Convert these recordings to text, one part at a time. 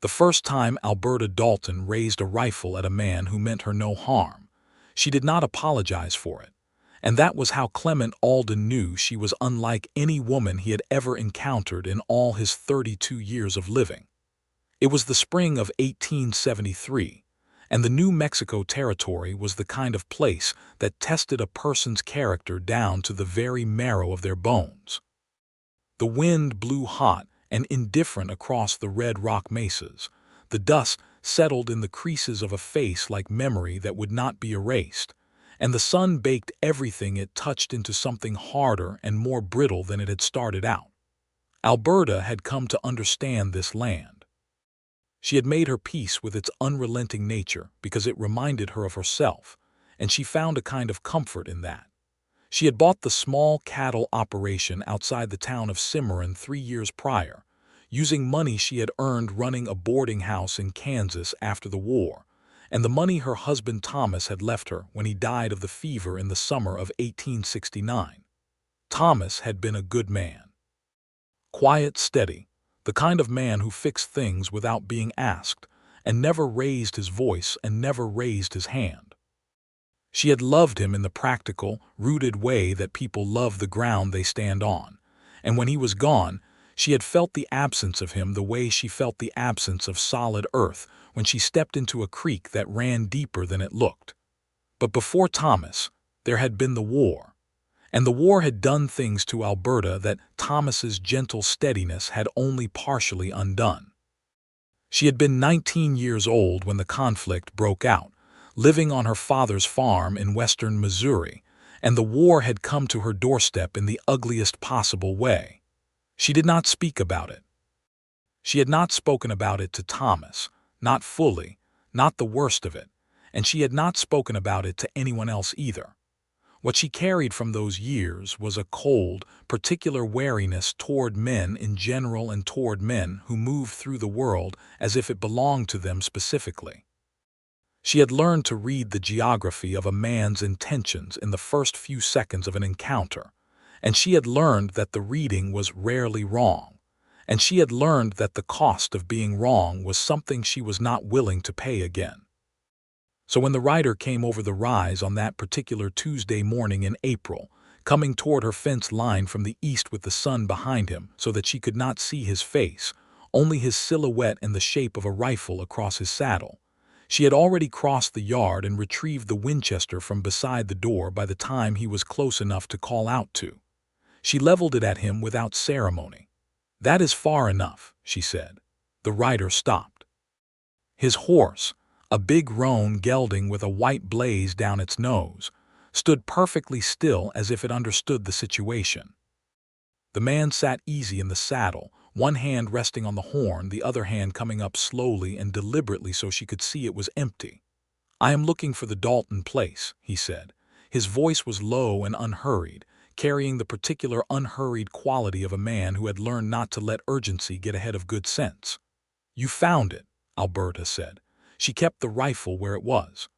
The first time Alberta Dalton raised a rifle at a man who meant her no harm, she did not apologize for it. And that was how Clement Alden knew she was unlike any woman he had ever encountered in all his 32 years of living. It was the spring of 1873, and the New Mexico Territory was the kind of place that tested a person's character down to the very marrow of their bones. The wind blew hot and indifferent across the red rock mesas. The dust settled in the creases of a face like memory that would not be erased, and the sun baked everything it touched into something harder and more brittle than it had started out. Alberta had come to understand this land. She had made her peace with its unrelenting nature because it reminded her of herself, and she found a kind of comfort in that. She had bought the small cattle operation outside the town of Cimarron 3 years prior, using money she had earned running a boarding house in Kansas after the war, and the money her husband Thomas had left her when he died of the fever in the summer of 1869. Thomas had been a good man. Quiet, steady, the kind of man who fixed things without being asked, and never raised his voice and never raised his hand. She had loved him in the practical, rooted way that people love the ground they stand on, and when he was gone, she had felt the absence of him the way she felt the absence of solid earth when she stepped into a creek that ran deeper than it looked. But before Thomas, there had been the war, and the war had done things to Alberta that Thomas's gentle steadiness had only partially undone. She had been 19 years old when the conflict broke out, living on her father's farm in western Missouri, and the war had come to her doorstep in the ugliest possible way. She did not speak about it. She had not spoken about it to Thomas, not fully, not the worst of it, and she had not spoken about it to anyone else either. What she carried from those years was a cold, particular wariness toward men in general and toward men who moved through the world as if it belonged to them specifically. She had learned to read the geography of a man's intentions in the first few seconds of an encounter, and she had learned that the reading was rarely wrong, and she had learned that the cost of being wrong was something she was not willing to pay again. So when the rider came over the rise on that particular Tuesday morning in April, coming toward her fence line from the east with the sun behind him so that she could not see his face, only his silhouette and the shape of a rifle across his saddle, she had already crossed the yard and retrieved the Winchester from beside the door by the time he was close enough to call out to. She leveled it at him without ceremony. "That is far enough," she said. The rider stopped. His horse, a big roan gelding with a white blaze down its nose, stood perfectly still as if it understood the situation. The man sat easy in the saddle, one hand resting on the horn, the other hand coming up slowly and deliberately so she could see it was empty. "I am looking for the Dalton place," he said. His voice was low and unhurried, carrying the particular unhurried quality of a man who had learned not to let urgency get ahead of good sense. "You found it," Alberta said. She kept the rifle where it was.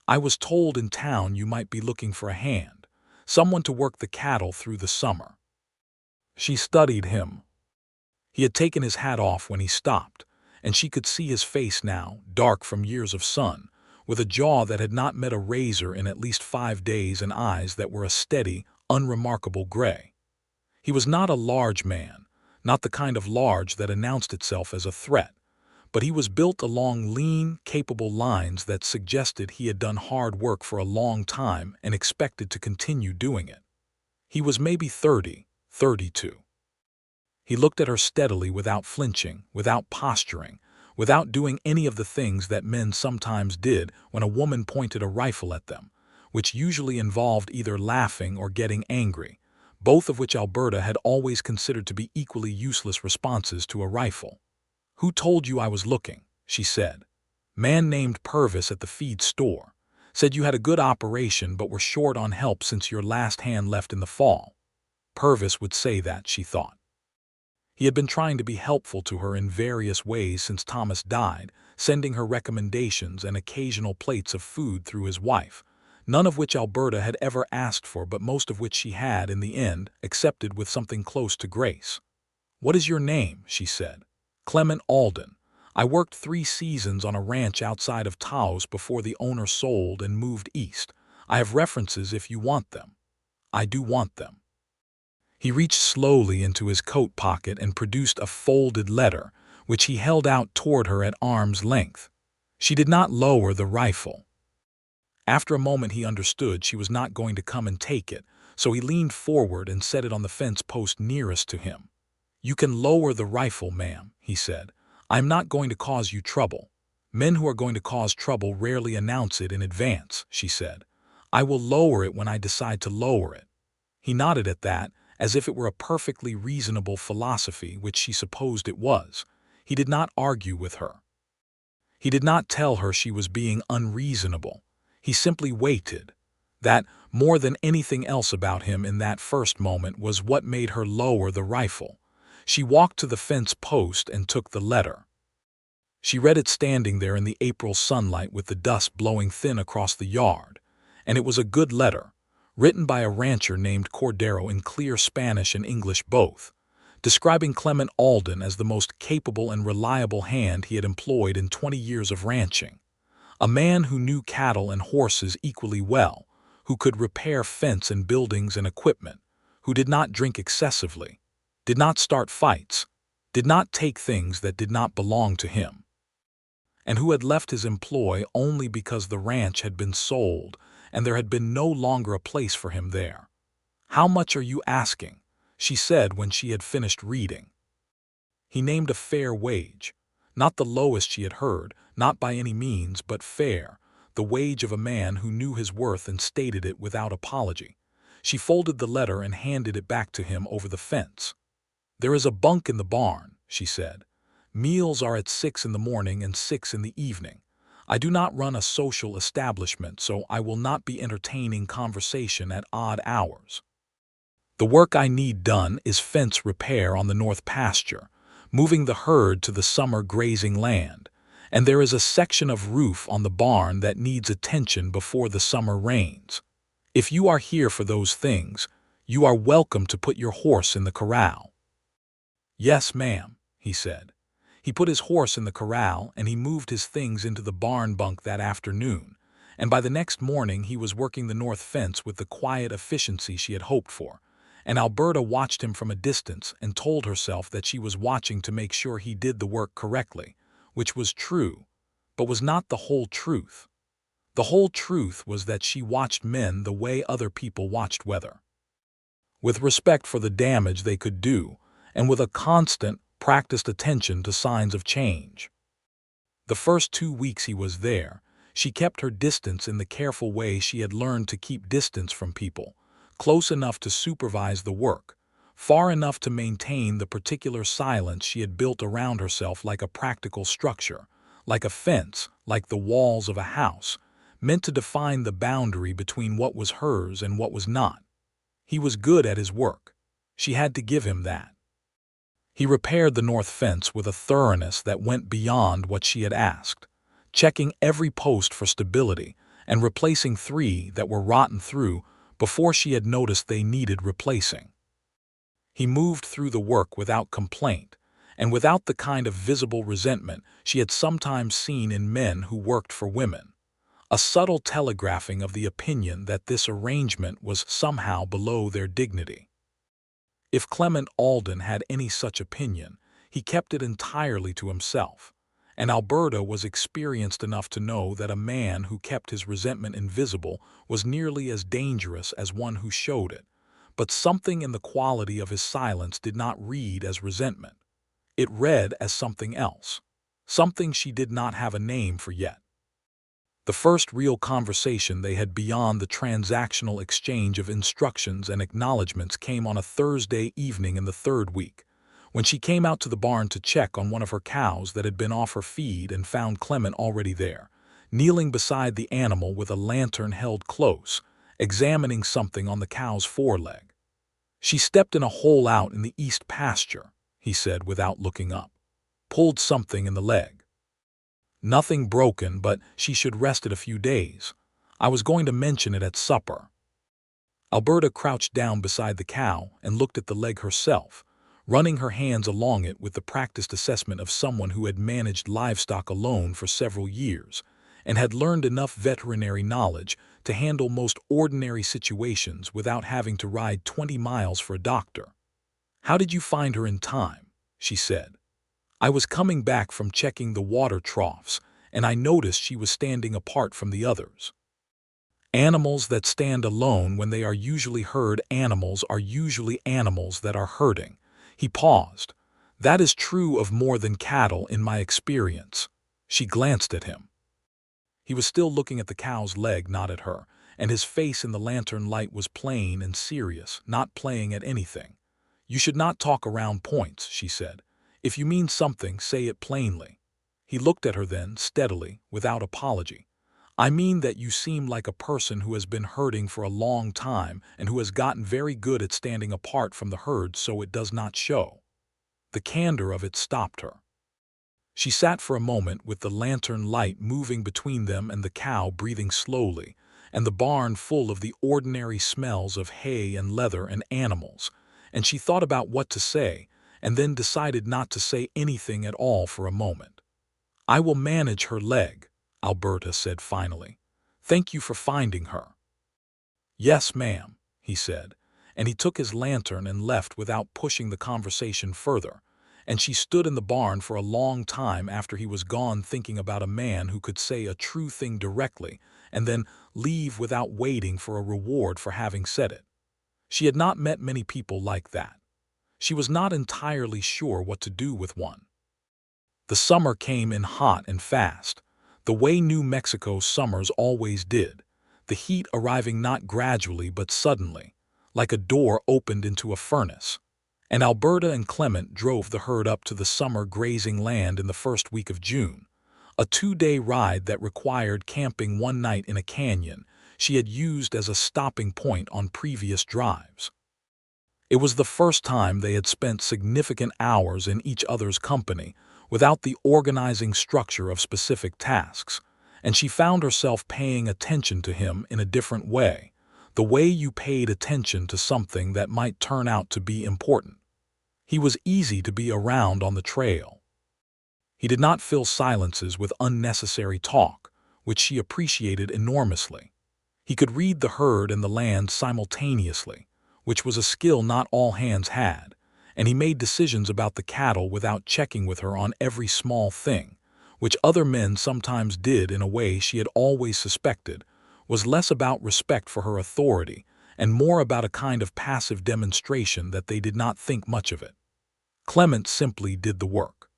"I was told in town you might be looking for a hand, someone to work the cattle through the summer." She studied him. He had taken his hat off when he stopped, and she could see his face now, dark from years of sun, with a jaw that had not met a razor in at least 5 days and eyes that were a steady, unremarkable gray. He was not a large man, not the kind of large that announced itself as a threat, but he was built along lean, capable lines that suggested he had done hard work for a long time and expected to continue doing it. He was maybe 30, 32. He looked at her steadily without flinching, without posturing, without doing any of the things that men sometimes did when a woman pointed a rifle at them, which usually involved either laughing or getting angry, both of which Alberta had always considered to be equally useless responses to a rifle. "Who told you I was looking?" she said. "Man named Purvis at the feed store. Said you had a good operation but were short on help since your last hand left in the fall." Purvis would say that, she thought. He had been trying to be helpful to her in various ways since Thomas died, sending her recommendations and occasional plates of food through his wife, none of which Alberta had ever asked for but most of which she had, in the end, accepted with something close to grace. "What is your name?" she said. "Clement Alden. I worked 3 seasons on a ranch outside of Taos before the owner sold and moved east. I have references if you want them. I do want them." He reached slowly into his coat pocket and produced a folded letter, which he held out toward her at arm's length. She did not lower the rifle. After a moment he understood she was not going to come and take it, so he leaned forward and set it on the fence post nearest to him. "You can lower the rifle, ma'am," he said. "I'm not going to cause you trouble. Men who are going to cause trouble rarely announce it in advance," she said. "I will lower it when I decide to lower it." He nodded at that, as if it were a perfectly reasonable philosophy, which she supposed it was. He did not argue with her. He did not tell her she was being unreasonable. He simply waited. That, more than anything else about him in that first moment, was what made her lower the rifle. She walked to the fence post and took the letter. She read it standing there in the April sunlight with the dust blowing thin across the yard. And it was a good letter, written by a rancher named Cordero in clear Spanish and English both, describing Clement Alden as the most capable and reliable hand he had employed in 20 years of ranching. A man who knew cattle and horses equally well, who could repair fence and buildings and equipment, who did not drink excessively, did not start fights, did not take things that did not belong to him, and who had left his employ only because the ranch had been sold and there had been no longer a place for him there. "How much are you asking?" she said when she had finished reading. He named a fair wage, not the lowest she had heard, not by any means, but fair, the wage of a man who knew his worth and stated it without apology. She folded the letter and handed it back to him over the fence. "There is a bunk in the barn," she said. "Meals are at 6 in the morning and 6 in the evening. I do not run a social establishment, so I will not be entertaining conversation at odd hours. The work I need done is fence repair on the north pasture, moving the herd to the summer grazing land, and there is a section of roof on the barn that needs attention before the summer rains. If you are here for those things, you are welcome to put your horse in the corral." "Yes, ma'am," he said. He put his horse in the corral and he moved his things into the barn bunk that afternoon, and by the next morning he was working the north fence with the quiet efficiency she had hoped for, and Alberta watched him from a distance and told herself that she was watching to make sure he did the work correctly, which was true, but was not the whole truth. The whole truth was that she watched men the way other people watched weather, with respect for the damage they could do, and with a constant, practiced attention to signs of change. The first 2 weeks he was there, she kept her distance in the careful way she had learned to keep distance from people, close enough to supervise the work, far enough to maintain the particular silence she had built around herself like a practical structure, like a fence, like the walls of a house, meant to define the boundary between what was hers and what was not. He was good at his work. She had to give him that. He repaired the north fence with a thoroughness that went beyond what she had asked, checking every post for stability and replacing 3 that were rotten through before she had noticed they needed replacing. He moved through the work without complaint and without the kind of visible resentment she had sometimes seen in men who worked for women, a subtle telegraphing of the opinion that this arrangement was somehow below their dignity. If Clement Alden had any such opinion, he kept it entirely to himself, and Alberta was experienced enough to know that a man who kept his resentment invisible was nearly as dangerous as one who showed it, but something in the quality of his silence did not read as resentment. It read as something else, something she did not have a name for yet. The first real conversation they had beyond the transactional exchange of instructions and acknowledgments came on a Thursday evening in the 3rd week, when she came out to the barn to check on one of her cows that had been off her feed and found Clement already there, kneeling beside the animal with a lantern held close, examining something on the cow's foreleg. "She stepped in a hole out in the east pasture," he said without looking up. "Pulled something in the leg. Nothing broken, but she should rest it a few days. I was going to mention it at supper." Alberta crouched down beside the cow and looked at the leg herself, running her hands along it with the practiced assessment of someone who had managed livestock alone for several years and had learned enough veterinary knowledge to handle most ordinary situations without having to ride 20 miles for a doctor. "How did you find her in time?" she said. "I was coming back from checking the water troughs, and I noticed she was standing apart from the others." Animals that stand alone when they are usually herd animals are usually animals that are herding. He paused. "That is true of more than cattle in my experience." She glanced at him. He was still looking at the cow's leg, not at her, and his face in the lantern light was plain and serious, not playing at anything. "You should not talk around points," she said. "If you mean something, say it plainly." He looked at her then, steadily, without apology. "I mean that you seem like a person who has been herding for a long time and who has gotten very good at standing apart from the herd so it does not show." The candor of it stopped her. She sat for a moment with the lantern light moving between them and the cow breathing slowly, and the barn full of the ordinary smells of hay and leather and animals, and she thought about what to say, and then decided not to say anything at all for a moment. "I will manage her leg," Alberta said finally. "Thank you for finding her." "Yes, ma'am," he said, and he took his lantern and left without pushing the conversation further, and she stood in the barn for a long time after he was gone thinking about a man who could say a true thing directly and then leave without waiting for a reward for having said it. She had not met many people like that. She was not entirely sure what to do with one. The summer came in hot and fast, the way New Mexico summers always did, the heat arriving not gradually but suddenly, like a door opened into a furnace. And Alberta and Clement drove the herd up to the summer grazing land in the first week of June, a 2-day ride that required camping one night in a canyon she had used as a stopping point on previous drives. It was the first time they had spent significant hours in each other's company without the organizing structure of specific tasks, and she found herself paying attention to him in a different way, the way you paid attention to something that might turn out to be important. He was easy to be around on the trail. He did not fill silences with unnecessary talk, which she appreciated enormously. He could read the herd and the land simultaneously, which was a skill not all hands had, and he made decisions about the cattle without checking with her on every small thing, which other men sometimes did in a way she had always suspected, was less about respect for her authority and more about a kind of passive demonstration that they did not think much of it. Clement simply did the work.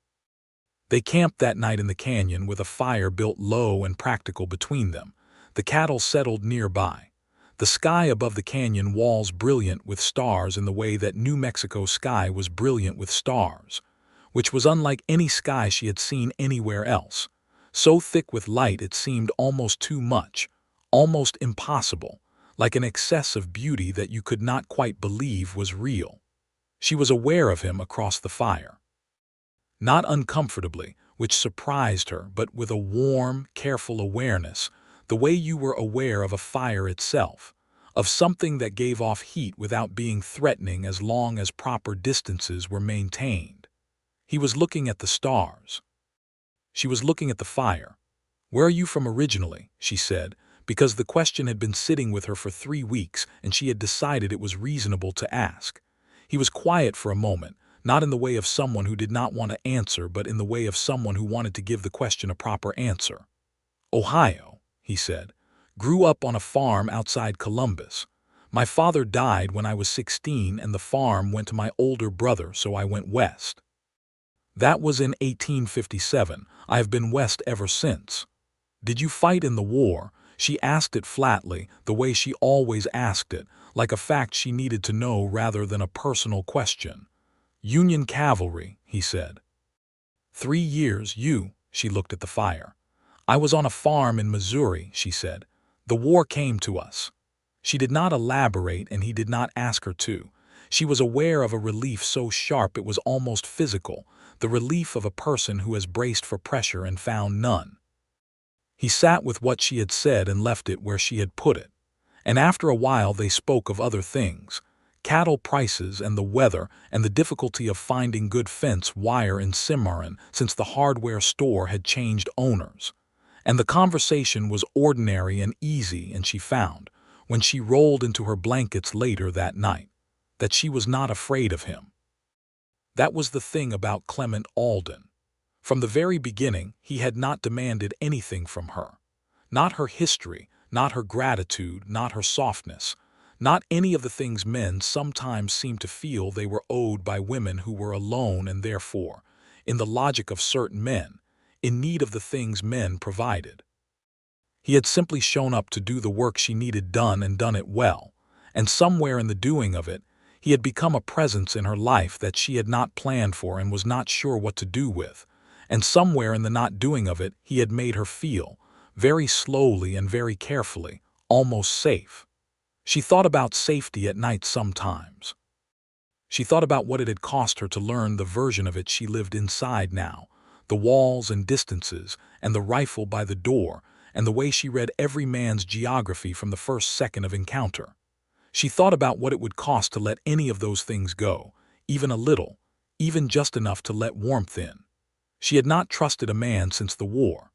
They camped that night in the canyon with a fire built low and practical between them. The cattle settled nearby. The sky above the canyon walls brilliant with stars in the way that New Mexico sky was brilliant with stars, which was unlike any sky she had seen anywhere else. So thick with light it seemed almost too much, almost impossible, like an excess of beauty that you could not quite believe was real. She was aware of him across the fire. Not uncomfortably, which surprised her, but with a warm, careful awareness, the way you were aware of a fire itself, of something that gave off heat without being threatening as long as proper distances were maintained. He was looking at the stars. She was looking at the fire. "Where are you from originally?" she said, because the question had been sitting with her for 3 weeks and she had decided it was reasonable to ask. He was quiet for a moment, not in the way of someone who did not want to answer, but in the way of someone who wanted to give the question a proper answer. "Ohio," he said. "Grew up on a farm outside Columbus. My father died when I was 16 and the farm went to my older brother, so I went west. That was in 1857. I have been west ever since." "Did you fight in the war?" She asked it flatly, the way she always asked it, like a fact she needed to know rather than a personal question. "Union cavalry," he said. 3 years, you?" She looked at the fire. "I was on a farm in Missouri," she said. "The war came to us." She did not elaborate and he did not ask her to. She was aware of a relief so sharp it was almost physical, the relief of a person who has braced for pressure and found none. He sat with what she had said and left it where she had put it. And after a while they spoke of other things. cattle prices and the weather and the difficulty of finding good fence wire in Cimarron since the hardware store had changed owners. And the conversation was ordinary and easy, and she found, when she rolled into her blankets later that night, that she was not afraid of him. That was the thing about Clement Alden. From the very beginning, he had not demanded anything from her. Not her history, not her gratitude, not her softness, not any of the things men sometimes seem to feel they were owed by women who were alone and therefore, in the logic of certain men, in need of the things men provided. He had simply shown up to do the work she needed done and done it well, and somewhere in the doing of it, he had become a presence in her life that she had not planned for and was not sure what to do with, and somewhere in the not doing of it he had made her feel, very slowly and very carefully, almost safe. She thought about safety at night sometimes. She thought about what it had cost her to learn the version of it she lived inside now, the walls and distances, and the rifle by the door, and the way she read every man's geography from the first second of encounter. She thought about what it would cost to let any of those things go, even a little, even just enough to let warmth in. She had not trusted a man since the war.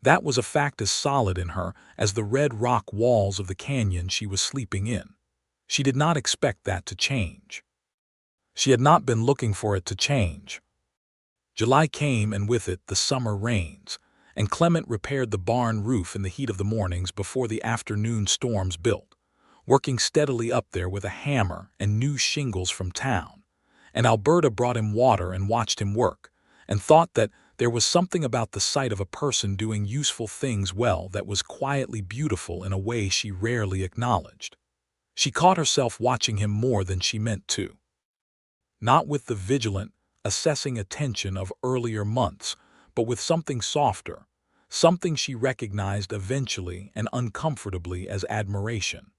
That was a fact as solid in her as the red rock walls of the canyon she was sleeping in. She did not expect that to change. She had not been looking for it to change. July came, and with it the summer rains, and Clement repaired the barn roof in the heat of the mornings before the afternoon storms built, working steadily up there with a hammer and new shingles from town. And Alberta brought him water and watched him work, and thought that there was something about the sight of a person doing useful things well that was quietly beautiful in a way she rarely acknowledged. She caught herself watching him more than she meant to. Not with the vigilant, assessing attention of earlier months, but with something softer, something she recognized eventually and uncomfortably as admiration.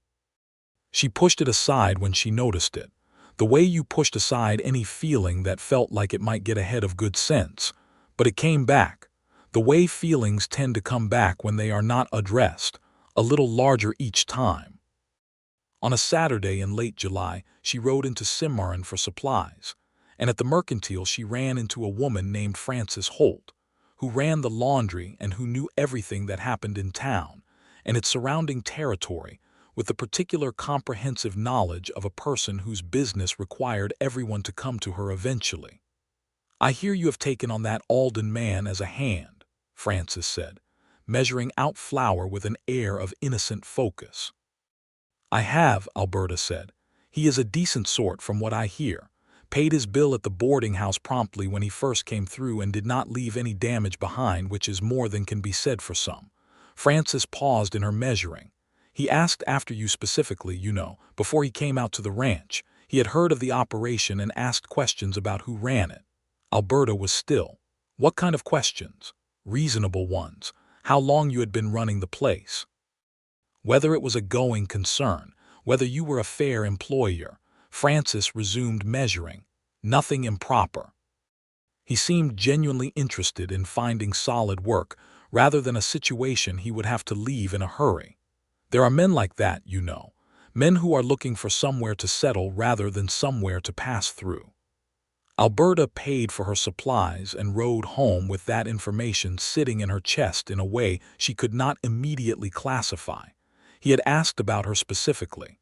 She pushed it aside when she noticed it, the way you pushed aside any feeling that felt like it might get ahead of good sense, but it came back, the way feelings tend to come back when they are not addressed, a little larger each time. On a Saturday in late July, she rode into Cimarron for supplies, and at the mercantile she ran into a woman named Frances Holt, who ran the laundry and who knew everything that happened in town and its surrounding territory, with the particular comprehensive knowledge of a person whose business required everyone to come to her eventually. "I hear you have taken on that Alden man as a hand," Frances said, measuring out flour with an air of innocent focus. "I have," Alberta said. "He is a decent sort from what I hear, paid his bill at the boarding house promptly when he first came through and did not leave any damage behind, which is more than can be said for some." Frances paused in her measuring. "He asked after you specifically, you know, before he came out to the ranch. He had heard of the operation and asked questions about who ran it." Alberta was still. "What kind of questions?" "Reasonable ones. How long you had been running the place. Whether it was a going concern, whether you were a fair employer." Frances resumed measuring. "Nothing improper." He seemed genuinely interested in finding solid work rather than a situation he would have to leave in a hurry. There are men like that, you know, men who are looking for somewhere to settle rather than somewhere to pass through. Alberta paid for her supplies and rode home with that information sitting in her chest in a way she could not immediately classify. He had asked about her specifically.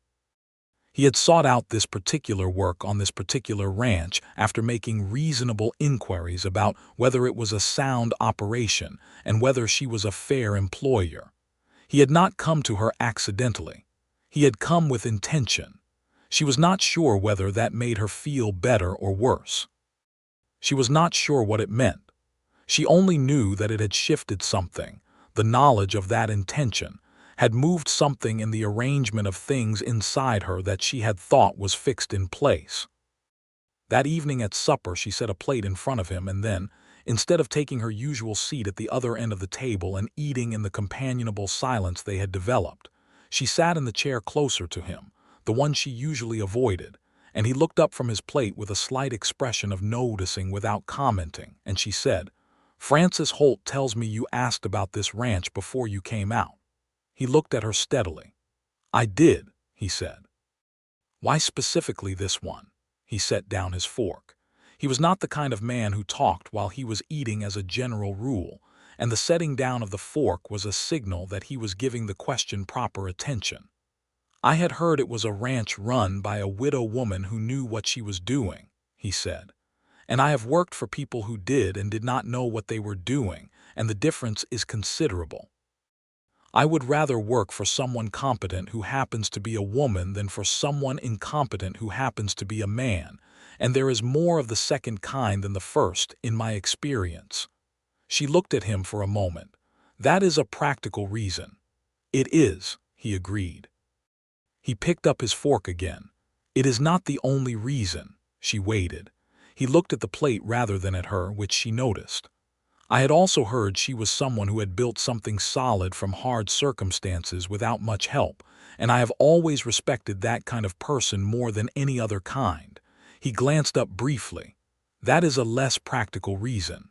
He had sought out this particular work on this particular ranch after making reasonable inquiries about whether it was a sound operation and whether she was a fair employer. He had not come to her accidentally. He had come with intention. She was not sure whether that made her feel better or worse. She was not sure what it meant. She only knew that it had shifted something. The knowledge of that intention had moved something in the arrangement of things inside her that she had thought was fixed in place. That evening at supper she set a plate in front of him, and then, instead of taking her usual seat at the other end of the table and eating in the companionable silence they had developed, she sat in the chair closer to him, the one she usually avoided, and he looked up from his plate with a slight expression of noticing without commenting, and she said, "Frances Holt tells me you asked about this ranch before you came out." He looked at her steadily. "I did," he said. Why specifically this one? He set down his fork. He was not the kind of man who talked while he was eating as a general rule, and the setting down of the fork was a signal that he was giving the question proper attention. I had heard it was a ranch run by a widow woman who knew what she was doing, he said. And I have worked for people who did and did not know what they were doing, and the difference is considerable. I would rather work for someone competent who happens to be a woman than for someone incompetent who happens to be a man, and there is more of the second kind than the first, in my experience. She looked at him for a moment. That is a practical reason. It is, he agreed. He picked up his fork again. It is not the only reason. She waited. He looked at the plate rather than at her, which she noticed. I had also heard she was someone who had built something solid from hard circumstances without much help, and I have always respected that kind of person more than any other kind. He glanced up briefly. That is a less practical reason.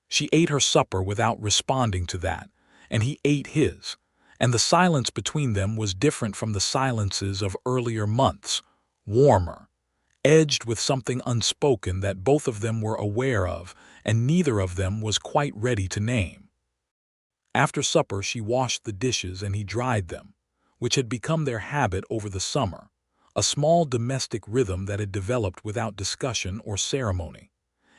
She ate her supper without responding to that, and he ate his, and the silence between them was different from the silences of earlier months, warmer, edged with something unspoken that both of them were aware of, and neither of them was quite ready to name. After supper she washed the dishes and he dried them, which had become their habit over the summer, a small domestic rhythm that had developed without discussion or ceremony.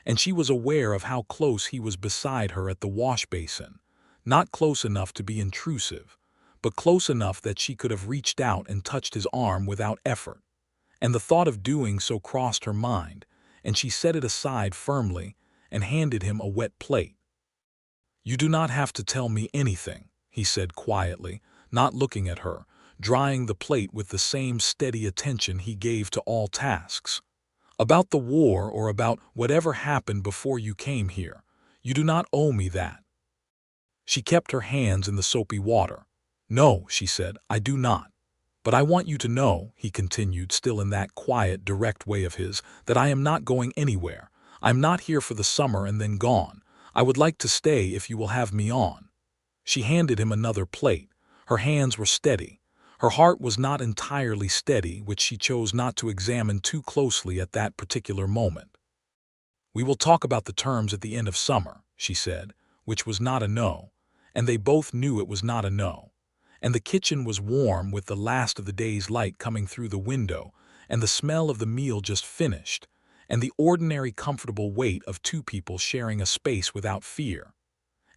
And she was aware of how close he was beside her at the wash basin, not close enough to be intrusive, but close enough that she could have reached out and touched his arm without effort. And the thought of doing so crossed her mind, and she set it aside firmly and handed him a wet plate. "You do not have to tell me anything," he said quietly, not looking at her, drying the plate with the same steady attention he gave to all tasks. "About the war or about whatever happened before you came here. You do not owe me that." She kept her hands in the soapy water. "No," she said, "I do not. But I want you to know," he continued, still in that quiet, direct way of his, "that I am not going anywhere. I am not here for the summer and then gone. I would like to stay if you will have me on." She handed him another plate. Her hands were steady. Her heart was not entirely steady, which she chose not to examine too closely at that particular moment. "We will talk about the terms at the end of summer," she said, which was not a no, and they both knew it was not a no. And the kitchen was warm with the last of the day's light coming through the window, and the smell of the meal just finished, and the ordinary comfortable weight of two people sharing a space without fear.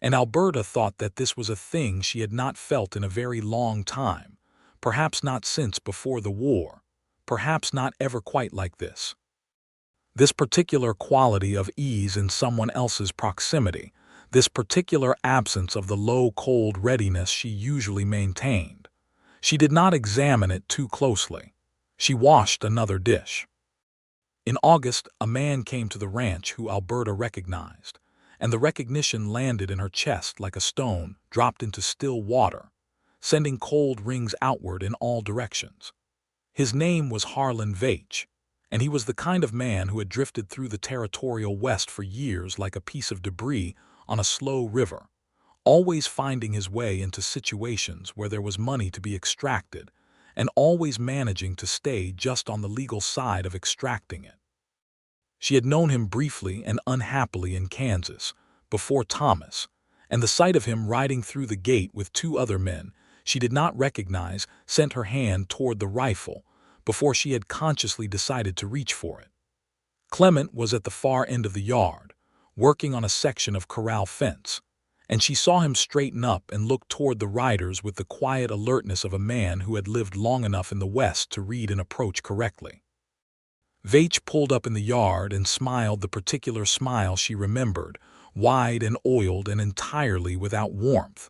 And Alberta thought that this was a thing she had not felt in a very long time, perhaps not since before the war, perhaps not ever quite like this. This particular quality of ease in someone else's proximity, this particular absence of the low, cold readiness she usually maintained. She did not examine it too closely. She washed another dish. In August, a man came to the ranch who Alberta recognized, and the recognition landed in her chest like a stone dropped into still water, sending cold rings outward in all directions. His name was Harlan Veitch, and he was the kind of man who had drifted through the territorial West for years like a piece of debris on a slow river, always finding his way into situations where there was money to be extracted, and always managing to stay just on the legal side of extracting it. She had known him briefly and unhappily in Kansas, before Thomas, and the sight of him riding through the gate with two other men she did not recognize sent her hand toward the rifle before she had consciously decided to reach for it. Clement was at the far end of the yard, working on a section of corral fence, and she saw him straighten up and look toward the riders with the quiet alertness of a man who had lived long enough in the West to read an approach correctly. Veitch pulled up in the yard and smiled the particular smile she remembered, wide and oiled and entirely without warmth.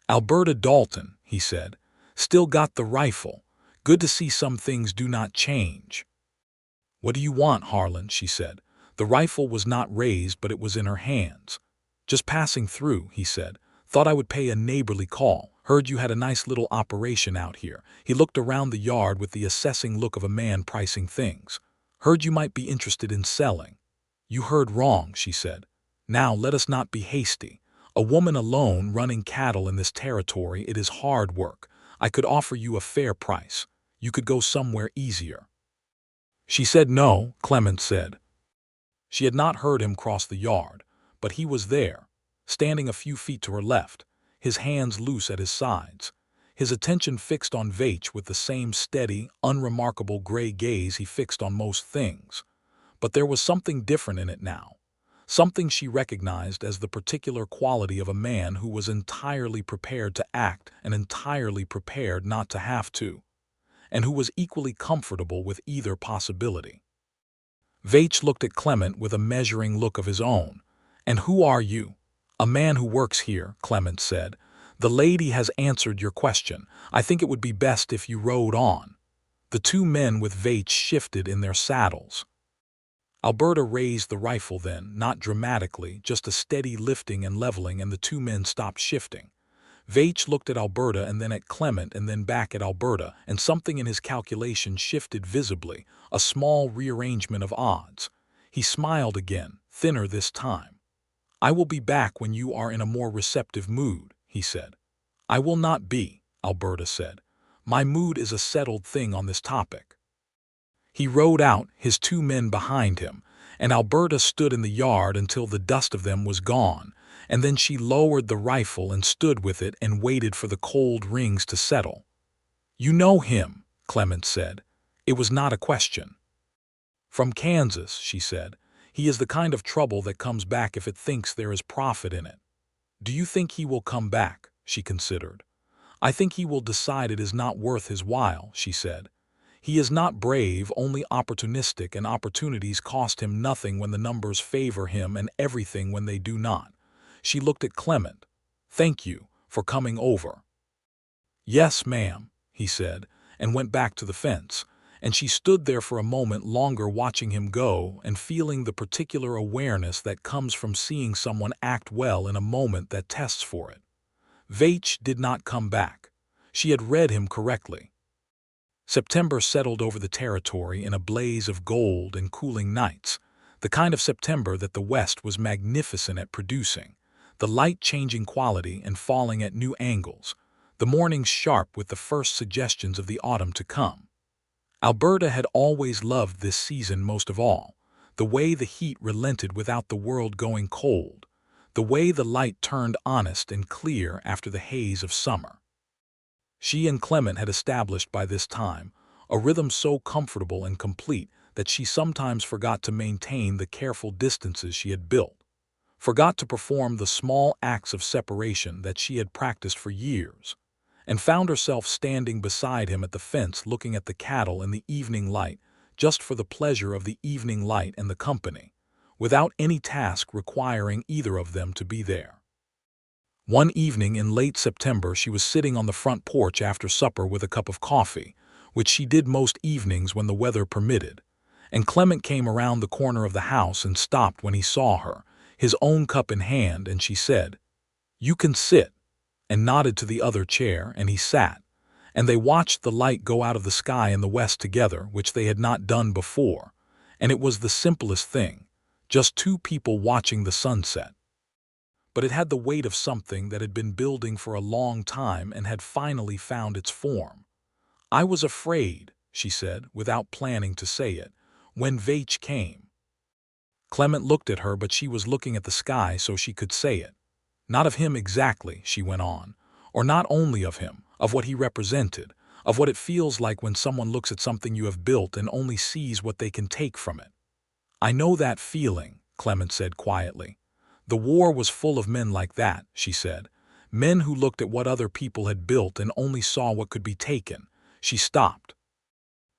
"Alberta Dalton," he said, "still got the rifle. Good to see some things do not change." "What do you want, Harlan?" she said. The rifle was not raised, but it was in her hands. "Just passing through," he said. "Thought I would pay a neighborly call. Heard you had a nice little operation out here." He looked around the yard with the assessing look of a man pricing things. "Heard you might be interested in selling." "You heard wrong," she said. "Now let us not be hasty. A woman alone running cattle in this territory, it is hard work. I could offer you a fair price. You could go somewhere easier." She said no, Clement said. She had not heard him cross the yard, but he was there, standing a few feet to her left, his hands loose at his sides, his attention fixed on Vaich with the same steady, unremarkable gray gaze he fixed on most things. But there was something different in it now, something she recognized as the particular quality of a man who was entirely prepared to act and entirely prepared not to have to, and who was equally comfortable with either possibility. Vaich looked at Clement with a measuring look of his own. "And who are you?" "A man who works here," Clement said. "The lady has answered your question. I think it would be best if you rode on." The two men with Vaich shifted in their saddles. Alberta raised the rifle then, not dramatically, just a steady lifting and leveling, and the two men stopped shifting. Vaich looked at Alberta and then at Clement and then back at Alberta, and something in his calculation shifted visibly, a small rearrangement of odds. He smiled again, thinner this time. "I will be back when you are in a more receptive mood," he said. "I will not be," Alberta said. "My mood is a settled thing on this topic." He rode out, his two men behind him, and Alberta stood in the yard until the dust of them was gone, and then she lowered the rifle and stood with it and waited for the cold rings to settle. "You know him," Clement said. It was not a question. "From Kansas," she said. "He is the kind of trouble that comes back if it thinks there is profit in it." "Do you think he will come back?" she considered. "I think he will decide it is not worth his while," she said. "He is not brave, only opportunistic, and opportunities cost him nothing when the numbers favor him and everything when they do not." She looked at Clement. "Thank you for coming over." "Yes, ma'am," he said, and went back to the fence, and she stood there for a moment longer watching him go and feeling the particular awareness that comes from seeing someone act well in a moment that tests for it. Vaich did not come back. She had read him correctly. September settled over the territory in a blaze of gold and cooling nights, the kind of September that the West was magnificent at producing, the light changing quality and falling at new angles, the mornings sharp with the first suggestions of the autumn to come. Alberta had always loved this season most of all, the way the heat relented without the world going cold, the way the light turned honest and clear after the haze of summer. She and Clement had established by this time a rhythm so comfortable and complete that she sometimes forgot to maintain the careful distances she had built, forgot to perform the small acts of separation that she had practiced for years, and found herself standing beside him at the fence looking at the cattle in the evening light just for the pleasure of the evening light and the company, without any task requiring either of them to be there. One evening in late September she was sitting on the front porch after supper with a cup of coffee, which she did most evenings when the weather permitted, and Clement came around the corner of the house and stopped when he saw her, his own cup in hand, and she said, "You can sit," and nodded to the other chair, and he sat, and they watched the light go out of the sky in the west together, which they had not done before, and it was the simplest thing, just two people watching the sunset. But it had the weight of something that had been building for a long time and had finally found its form. "I was afraid," she said, without planning to say it, "when Vaich came." Clement looked at her, but she was looking at the sky so she could say it. "Not of him exactly," she went on, "or not only of him, of what he represented, of what it feels like when someone looks at something you have built and only sees what they can take from it." "I know that feeling," Clement said quietly. "The war was full of men like that," she said. "Men who looked at what other people had built and only saw what could be taken." She stopped.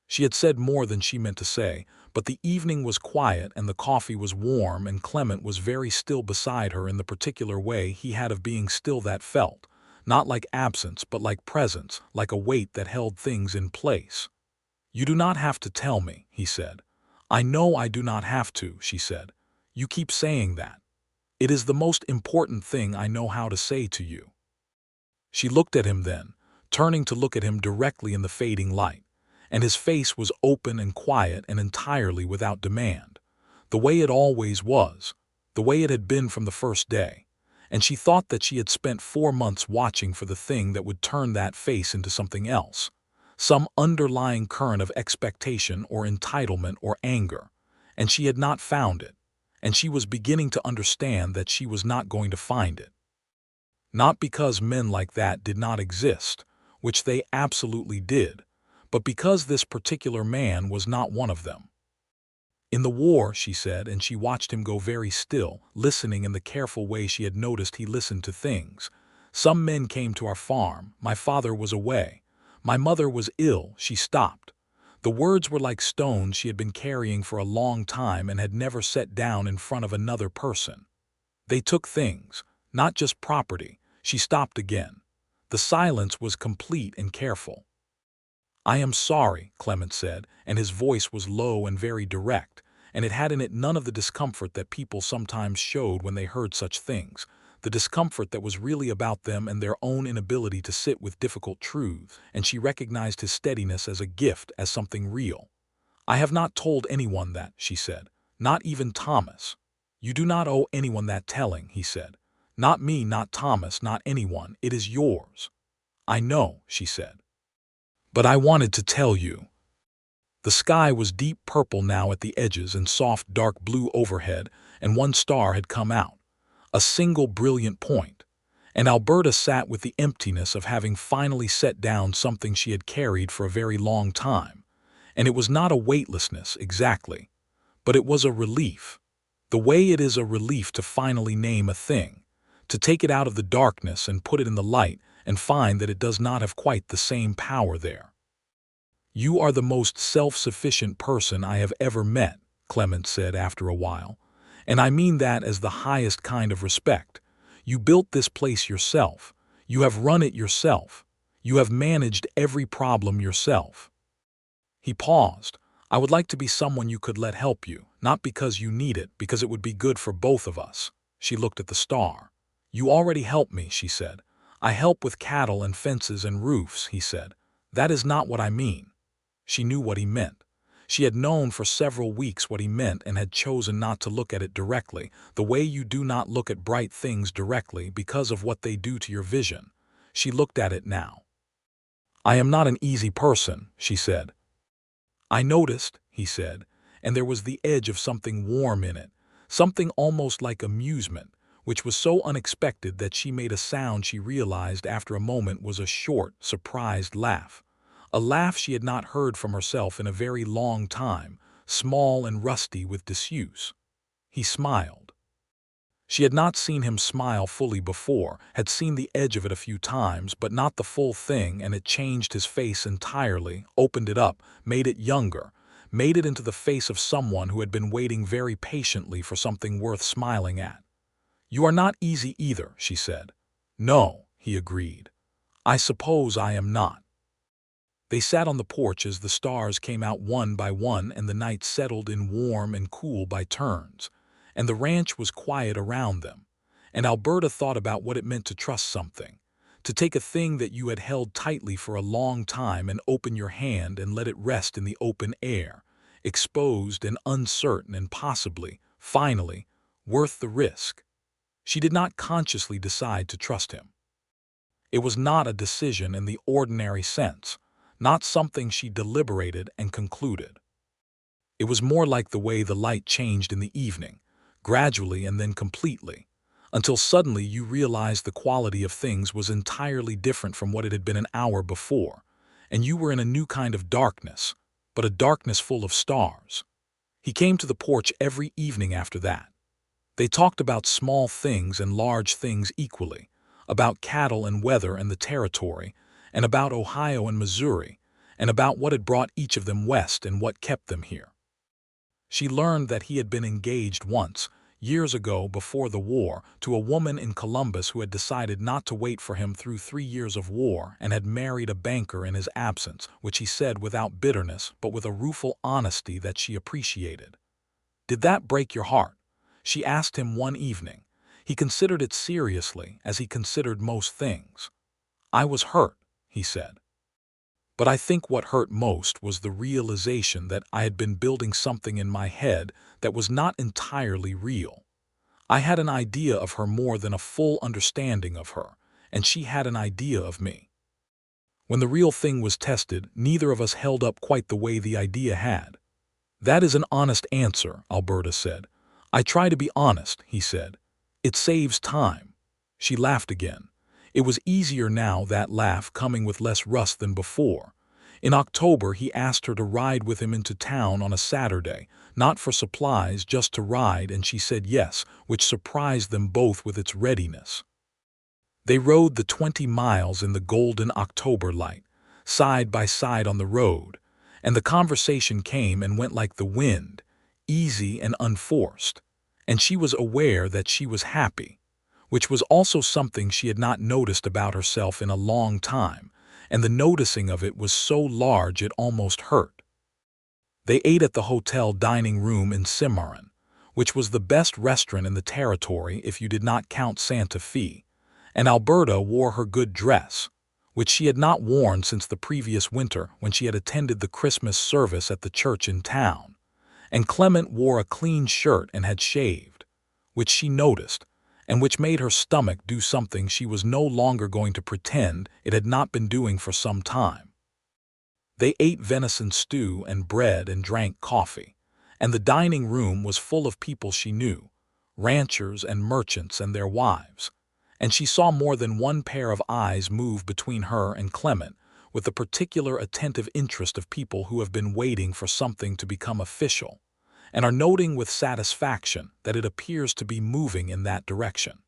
She had said more than she meant to say, but the evening was quiet and the coffee was warm and Clement was very still beside her in the particular way he had of being still that felt, not like absence but like presence, like a weight that held things in place. "You do not have to tell me," he said. "I know I do not have to," she said. "You keep saying that. It is the most important thing I know how to say to you." She looked at him then, turning to look at him directly in the fading light, and his face was open and quiet and entirely without demand, the way it always was, the way it had been from the first day, and she thought that she had spent 4 months watching for the thing that would turn that face into something else, some underlying current of expectation or entitlement or anger, and she had not found it, and she was beginning to understand that she was not going to find it. Not because men like that did not exist, which they absolutely did, but because this particular man was not one of them. In the war, she said, and she watched him go very still, listening in the careful way she had noticed he listened to things. Some men came to our farm. My father was away. My mother was ill. She stopped. The words were like stones she had been carrying for a long time and had never set down in front of another person. They took things, not just property. She stopped again. The silence was complete and careful. "I am sorry," Clement said, and his voice was low and very direct, and it had in it none of the discomfort that people sometimes showed when they heard such things, the discomfort that was really about them and their own inability to sit with difficult truths, and she recognized his steadiness as a gift, as something real. "I have not told anyone that," she said, "not even Thomas." "You do not owe anyone that telling," he said. "Not me, not Thomas, not anyone. It is yours." "I know," she said. "But I wanted to tell you." The sky was deep purple now at the edges and soft dark blue overhead, and one star had come out, a single brilliant point, and Alberta sat with the emptiness of having finally set down something she had carried for a very long time. And it was not a weightlessness exactly, but it was a relief, the way it is a relief to finally name a thing, to take it out of the darkness and put it in the light and find that it does not have quite the same power there. "You are the most self-sufficient person I have ever met," Clement said after a while, "and I mean that as the highest kind of respect. You built this place yourself. You have run it yourself. You have managed every problem yourself." He paused. "I would like to be someone you could let help you, not because you need it, because it would be good for both of us." She looked at the star. "You already help me," she said. "I help with cattle and fences and roofs," he said. "That is not what I mean." She knew what he meant. She had known for several weeks what he meant and had chosen not to look at it directly, the way you do not look at bright things directly because of what they do to your vision. She looked at it now. "I am not an easy person," she said. "I noticed," he said, and there was the edge of something warm in it, something almost like amusement, which was so unexpected that she made a sound she realized after a moment was a short, surprised laugh. A laugh she had not heard from herself in a very long time, small and rusty with disuse. He smiled. She had not seen him smile fully before, had seen the edge of it a few times, but not the full thing, and it changed his face entirely, opened it up, made it younger, made it into the face of someone who had been waiting very patiently for something worth smiling at. "You are not easy either," she said. "No," he agreed. "I suppose I am not." They sat on the porch as the stars came out one by one and the night settled in warm and cool by turns, and the ranch was quiet around them, and Alberta thought about what it meant to trust something, to take a thing that you had held tightly for a long time and open your hand and let it rest in the open air, exposed and uncertain and possibly, finally, worth the risk. She did not consciously decide to trust him. It was not a decision in the ordinary sense, not something she deliberated and concluded. It was more like the way the light changed in the evening, gradually and then completely, until suddenly you realized the quality of things was entirely different from what it had been an hour before, and you were in a new kind of darkness, but a darkness full of stars. He came to the porch every evening after that. They talked about small things and large things equally, about cattle and weather and the territory, and about Ohio and Missouri, and about what had brought each of them west and what kept them here. She learned that he had been engaged once, years ago before the war, to a woman in Columbus who had decided not to wait for him through 3 years of war and had married a banker in his absence, which he said without bitterness but with a rueful honesty that she appreciated. "Did that break your heart?" she asked him one evening. He considered it seriously, as he considered most things. "I was hurt," he said. "But I think what hurt most was the realization that I had been building something in my head that was not entirely real. I had an idea of her more than a full understanding of her, and she had an idea of me." When the real thing was tested, neither of us held up quite the way the idea had. That is an honest answer, Alberta said. I try to be honest, he said. It saves time. She laughed again. It was easier now, that laugh coming with less rust than before. In October, he asked her to ride with him into town on a Saturday, not for supplies, just to ride, and she said yes, which surprised them both with its readiness. They rode the 20 miles in the golden October light, side by side on the road, and the conversation came and went like the wind, easy and unforced, and she was aware that she was happy, which was also something she had not noticed about herself in a long time, and the noticing of it was so large it almost hurt. They ate at the hotel dining room in Cimarron, which was the best restaurant in the territory if you did not count Santa Fe, and Alberta wore her good dress, which she had not worn since the previous winter when she had attended the Christmas service at the church in town, and Clement wore a clean shirt and had shaved, which she noticed, and which made her stomach do something she was no longer going to pretend it had not been doing for some time. They ate venison stew and bread and drank coffee, and the dining room was full of people she knew, ranchers and merchants and their wives, and she saw more than one pair of eyes move between her and Clement with the particular attentive interest of people who have been waiting for something to become official, and are noting with satisfaction that it appears to be moving in that direction.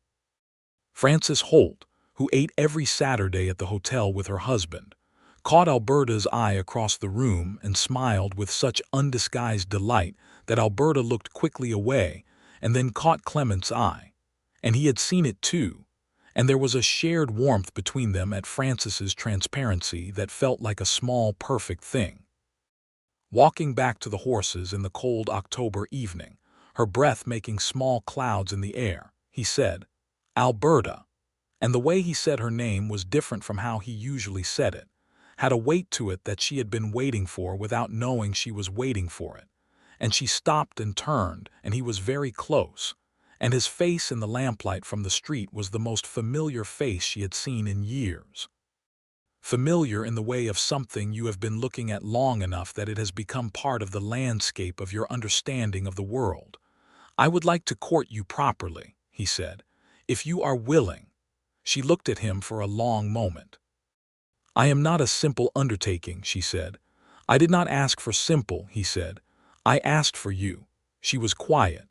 Frances Holt, who ate every Saturday at the hotel with her husband, caught Alberta's eye across the room and smiled with such undisguised delight that Alberta looked quickly away and then caught Clement's eye, and he had seen it too, and there was a shared warmth between them at Frances's transparency that felt like a small, perfect thing. Walking back to the horses in the cold October evening, her breath making small clouds in the air, he said, "Alberta," and the way he said her name was different from how he usually said it, had a weight to it that she had been waiting for without knowing she was waiting for it, and she stopped and turned, and he was very close, and his face in the lamplight from the street was the most familiar face she had seen in years. Familiar in the way of something you have been looking at long enough that it has become part of the landscape of your understanding of the world. "I would like to court you properly," he said, "if you are willing." She looked at him for a long moment. "I am not a simple undertaking," she said. "I did not ask for simple," he said. "I asked for you." She was quiet.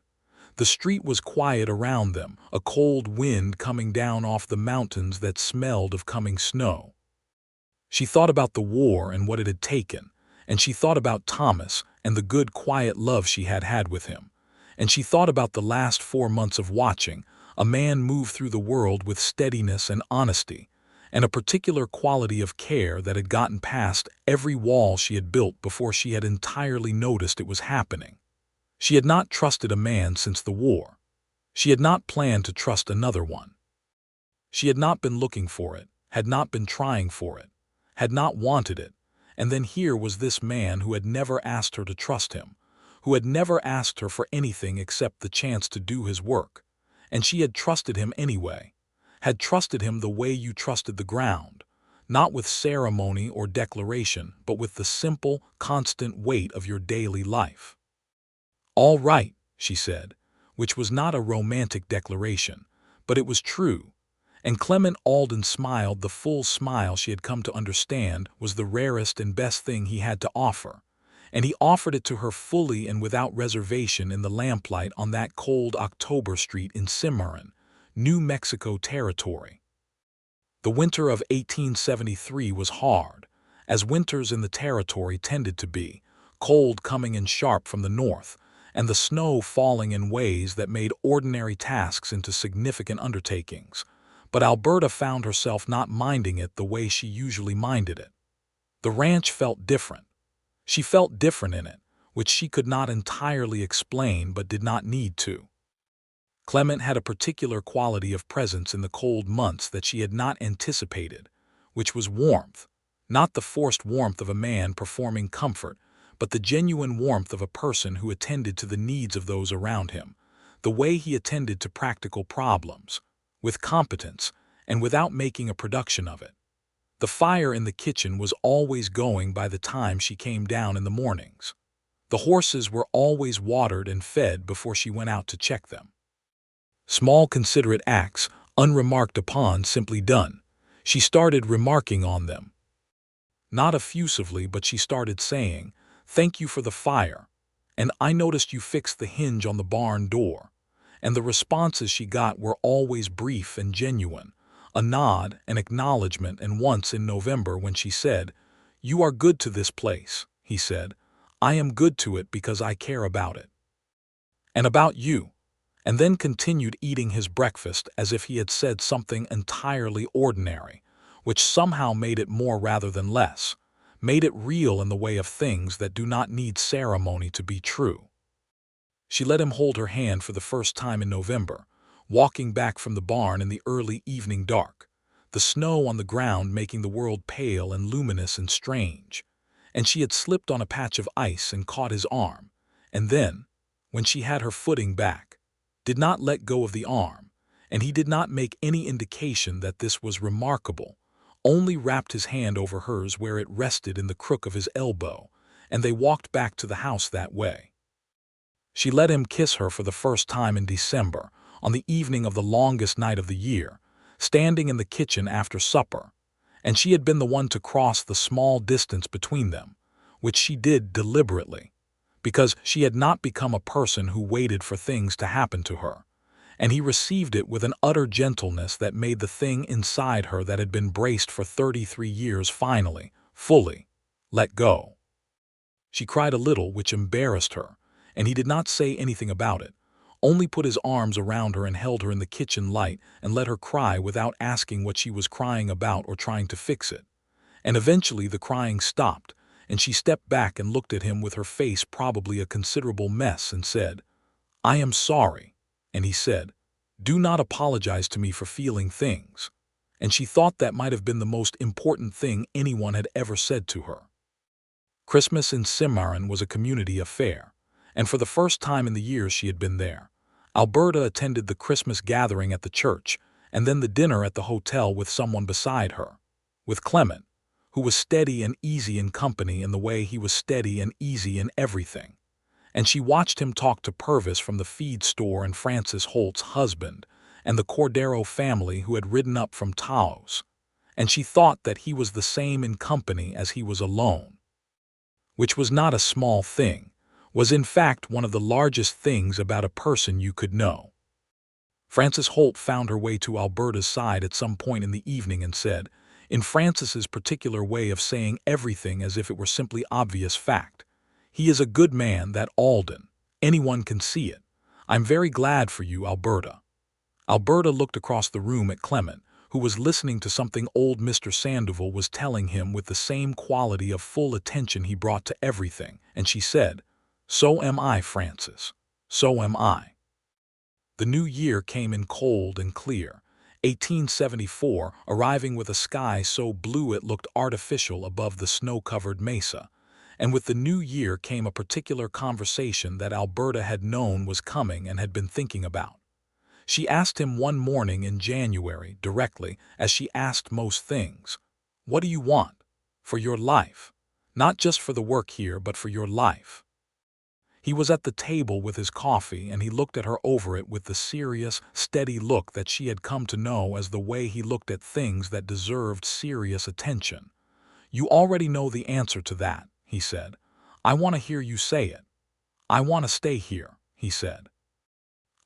The street was quiet around them, a cold wind coming down off the mountains that smelled of coming snow. She thought about the war and what it had taken, and she thought about Thomas and the good quiet love she had had with him, and she thought about the last 4 months of watching a man move through the world with steadiness and honesty, and a particular quality of care that had gotten past every wall she had built before she had entirely noticed it was happening. She had not trusted a man since the war. She had not planned to trust another one. She had not been looking for it, had not been trying for it, had not wanted it, and then here was this man who had never asked her to trust him, who had never asked her for anything except the chance to do his work, and she had trusted him anyway, had trusted him the way you trusted the ground, not with ceremony or declaration, but with the simple, constant weight of your daily life. "All right," she said, which was not a romantic declaration, but it was true, and Clement Alden smiled the full smile she had come to understand was the rarest and best thing he had to offer, and he offered it to her fully and without reservation in the lamplight on that cold October street in Cimarron, New Mexico territory. The winter of 1873 was hard, as winters in the territory tended to be, cold coming in sharp from the north, and the snow falling in ways that made ordinary tasks into significant undertakings. But Alberta found herself not minding it the way she usually minded it. The ranch felt different. She felt different in it, which she could not entirely explain but did not need to. Clement had a particular quality of presence in the cold months that she had not anticipated, which was warmth, not the forced warmth of a man performing comfort, but the genuine warmth of a person who attended to the needs of those around him, the way he attended to practical problems, with competence and without making a production of it. The fire in the kitchen was always going by the time she came down in the mornings. The horses were always watered and fed before she went out to check them. Small considerate acts, unremarked upon, simply done. She started remarking on them. Not effusively, but she started saying, "Thank you for the fire. And I noticed you fixed the hinge on the barn door." And the responses she got were always brief and genuine. A nod, an acknowledgement, and once in November when she said, "You are good to this place," he said, "I am good to it because I care about it. And about you." And then continued eating his breakfast as if he had said something entirely ordinary, which somehow made it more rather than less, made it real in the way of things that do not need ceremony to be true. She let him hold her hand for the first time in November, walking back from the barn in the early evening dark, the snow on the ground making the world pale and luminous and strange. And she had slipped on a patch of ice and caught his arm, and then, when she had her footing back, did not let go of the arm, and he did not make any indication that this was remarkable, only wrapped his hand over hers where it rested in the crook of his elbow, and they walked back to the house that way. She let him kiss her for the first time in December, on the evening of the longest night of the year, standing in the kitchen after supper, and she had been the one to cross the small distance between them, which she did deliberately, because she had not become a person who waited for things to happen to her, and he received it with an utter gentleness that made the thing inside her that had been braced for 33 years finally, fully, let go. She cried a little, which embarrassed her, and he did not say anything about it, only put his arms around her and held her in the kitchen light and let her cry without asking what she was crying about or trying to fix it. And eventually the crying stopped, and she stepped back and looked at him with her face probably a considerable mess and said, "I am sorry." And he said, "Do not apologize to me for feeling things." And she thought that might have been the most important thing anyone had ever said to her. Christmas in Cimarron was a community affair, and for the first time in the years she had been there, Alberta attended the Christmas gathering at the church and then the dinner at the hotel with someone beside her, with Clement, who was steady and easy in company in the way he was steady and easy in everything. And she watched him talk to Purvis from the feed store and Francis Holt's husband and the Cordero family who had ridden up from Taos, and she thought that he was the same in company as he was alone, which was not a small thing, was in fact one of the largest things about a person you could know. Frances Holt found her way to Alberta's side at some point in the evening and said, in Francis's particular way of saying everything as if it were simply obvious fact, "He is a good man, that Alden. Anyone can see it. I'm very glad for you, Alberta." Alberta looked across the room at Clement, who was listening to something old Mr. Sandoval was telling him with the same quality of full attention he brought to everything, and she said, "So am I, Francis. So am I." The new year came in cold and clear, 1874, arriving with a sky so blue it looked artificial above the snow-covered mesa, and with the new year came a particular conversation that Alberta had known was coming and had been thinking about. She asked him one morning in January, directly, as she asked most things, "What do you want? For your life? Not just for the work here, but for your life." He was at the table with his coffee, and he looked at her over it with the serious, steady look that she had come to know as the way he looked at things that deserved serious attention. "You already know the answer to that," he said. "I want to hear you say it." "I want to stay here," he said.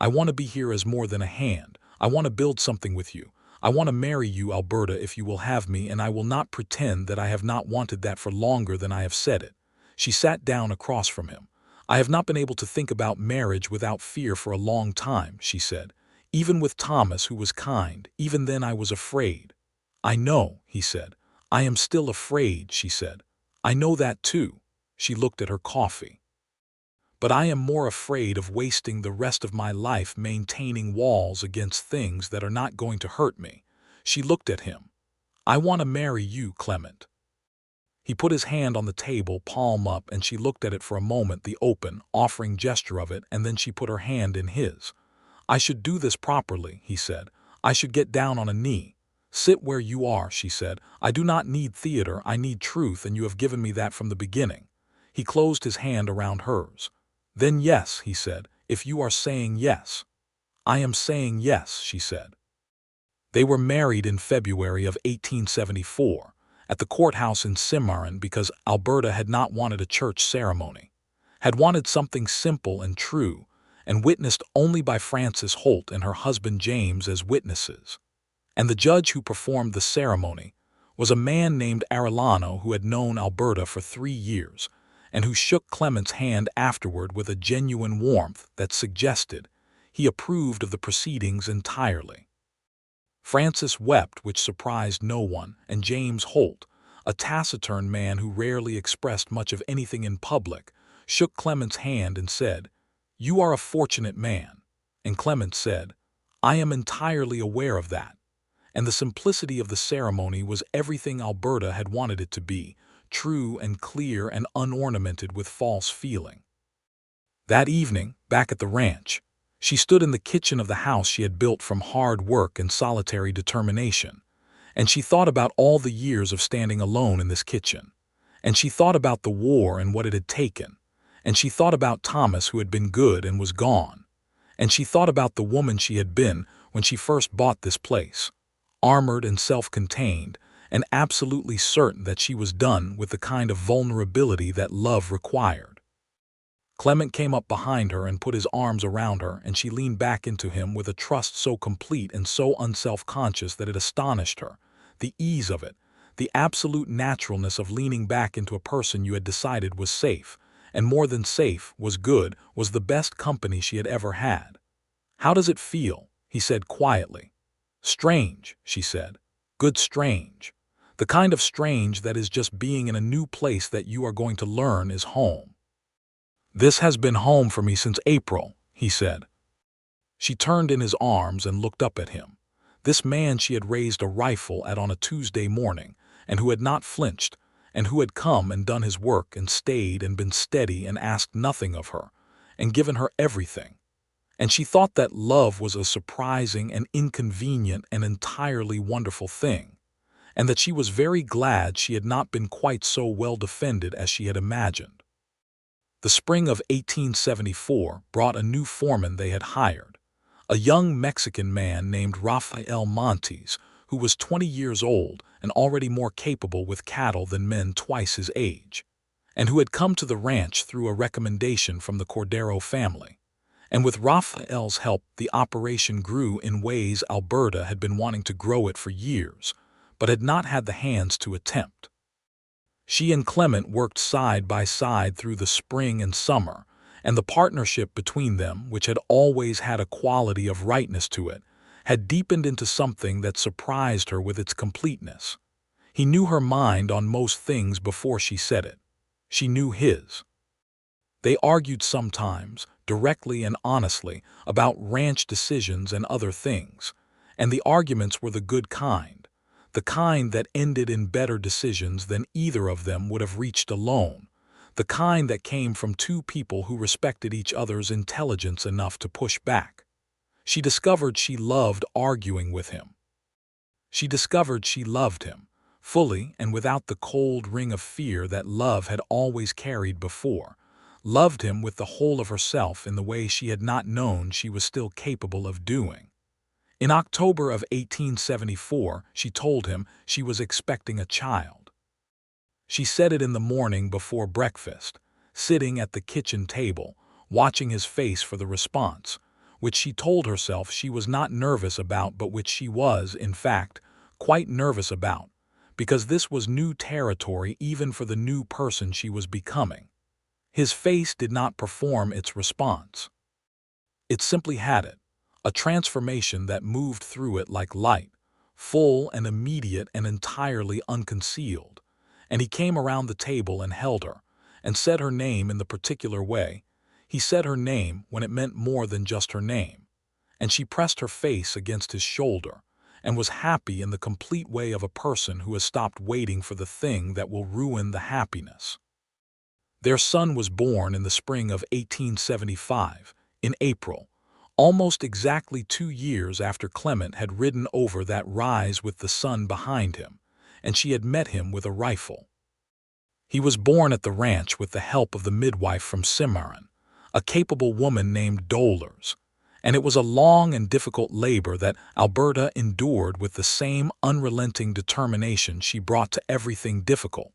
"I want to be here as more than a hand. I want to build something with you. I want to marry you, Alberta, if you will have me, and I will not pretend that I have not wanted that for longer than I have said it." She sat down across from him. "I have not been able to think about marriage without fear for a long time," she said. "Even with Thomas, who was kind, even then I was afraid." "I know," he said. "I am still afraid," she said. "I know that too." She looked at her coffee. "But I am more afraid of wasting the rest of my life maintaining walls against things that are not going to hurt me." She looked at him. "I want to marry you, Clement." He put his hand on the table, palm up, and she looked at it for a moment, the open, offering gesture of it, and then she put her hand in his. "I should do this properly," he said. "I should get down on a knee. "Sit where you are," she said. "I do not need theater, I need truth, and you have given me that from the beginning." He closed his hand around hers. "Then yes," he said, "if you are saying yes." "I am saying yes," she said. They were married in February of 1874, at the courthouse in Cimarron, because Alberta had not wanted a church ceremony, had wanted something simple and true, and witnessed only by Frances Holt and her husband James as witnesses. And the judge who performed the ceremony was a man named Arellano, who had known Alberta for 3 years, and who shook Clement's hand afterward with a genuine warmth that suggested he approved of the proceedings entirely. Frances wept, which surprised no one, and James Holt, a taciturn man who rarely expressed much of anything in public, shook Clement's hand and said, "You are a fortunate man." And Clement said, "I am entirely aware of that." And the simplicity of the ceremony was everything Alberta had wanted it to be, true and clear and unornamented with false feeling. That evening, back at the ranch, she stood in the kitchen of the house she had built from hard work and solitary determination, and she thought about all the years of standing alone in this kitchen, and she thought about the war and what it had taken, and she thought about Thomas, who had been good and was gone, and she thought about the woman she had been when she first bought this place, armored and self-contained, and absolutely certain that she was done with the kind of vulnerability that love required. Clement came up behind her and put his arms around her, and she leaned back into him with a trust so complete and so unself-conscious that it astonished her. The ease of it, the absolute naturalness of leaning back into a person you had decided was safe, and more than safe, was good, was the best company she had ever had. "How does it feel?" he said quietly. "Strange," she said. "Good strange. The kind of strange that is just being in a new place that you are going to learn is home." "This has been home for me since April," he said. She turned in his arms and looked up at him. This man she had raised a rifle at on a Tuesday morning, and who had not flinched, and who had come and done his work and stayed and been steady and asked nothing of her, and given her everything. And she thought that love was a surprising and inconvenient and entirely wonderful thing, and that she was very glad she had not been quite so well defended as she had imagined. The spring of 1874 brought a new foreman they had hired, a young Mexican man named Rafael Montes, who was 20 years old and already more capable with cattle than men twice his age, and who had come to the ranch through a recommendation from the Cordero family. And with Rafael's help, the operation grew in ways Alberta had been wanting to grow it for years, but had not had the hands to attempt. She and Clement worked side by side through the spring and summer, and the partnership between them, which had always had a quality of rightness to it, had deepened into something that surprised her with its completeness. He knew her mind on most things before she said it. She knew his. They argued sometimes, directly and honestly, about ranch decisions and other things, and the arguments were the good kind, the kind that ended in better decisions than either of them would have reached alone, the kind that came from two people who respected each other's intelligence enough to push back. She discovered she loved arguing with him. She discovered she loved him, fully and without the cold ring of fear that love had always carried before, loved him with the whole of herself in the way she had not known she was still capable of doing. In October of 1874, she told him she was expecting a child. She said it in the morning before breakfast, sitting at the kitchen table, watching his face for the response, which she told herself she was not nervous about, but which she was, in fact, quite nervous about, because this was new territory even for the new person she was becoming. His face did not perform its response. It simply had it, a transformation that moved through it like light, full and immediate and entirely unconcealed, and he came around the table and held her, and said her name in the particular way. He said her name when it meant more than just her name, and she pressed her face against his shoulder, and was happy in the complete way of a person who has stopped waiting for the thing that will ruin the happiness. Their son was born in the spring of 1875, in April, almost exactly 2 years after Clement had ridden over that rise with the sun behind him, and she had met him with a rifle. He was born at the ranch with the help of the midwife from Cimarron, a capable woman named Dolores, and it was a long and difficult labor that Alberta endured with the same unrelenting determination she brought to everything difficult.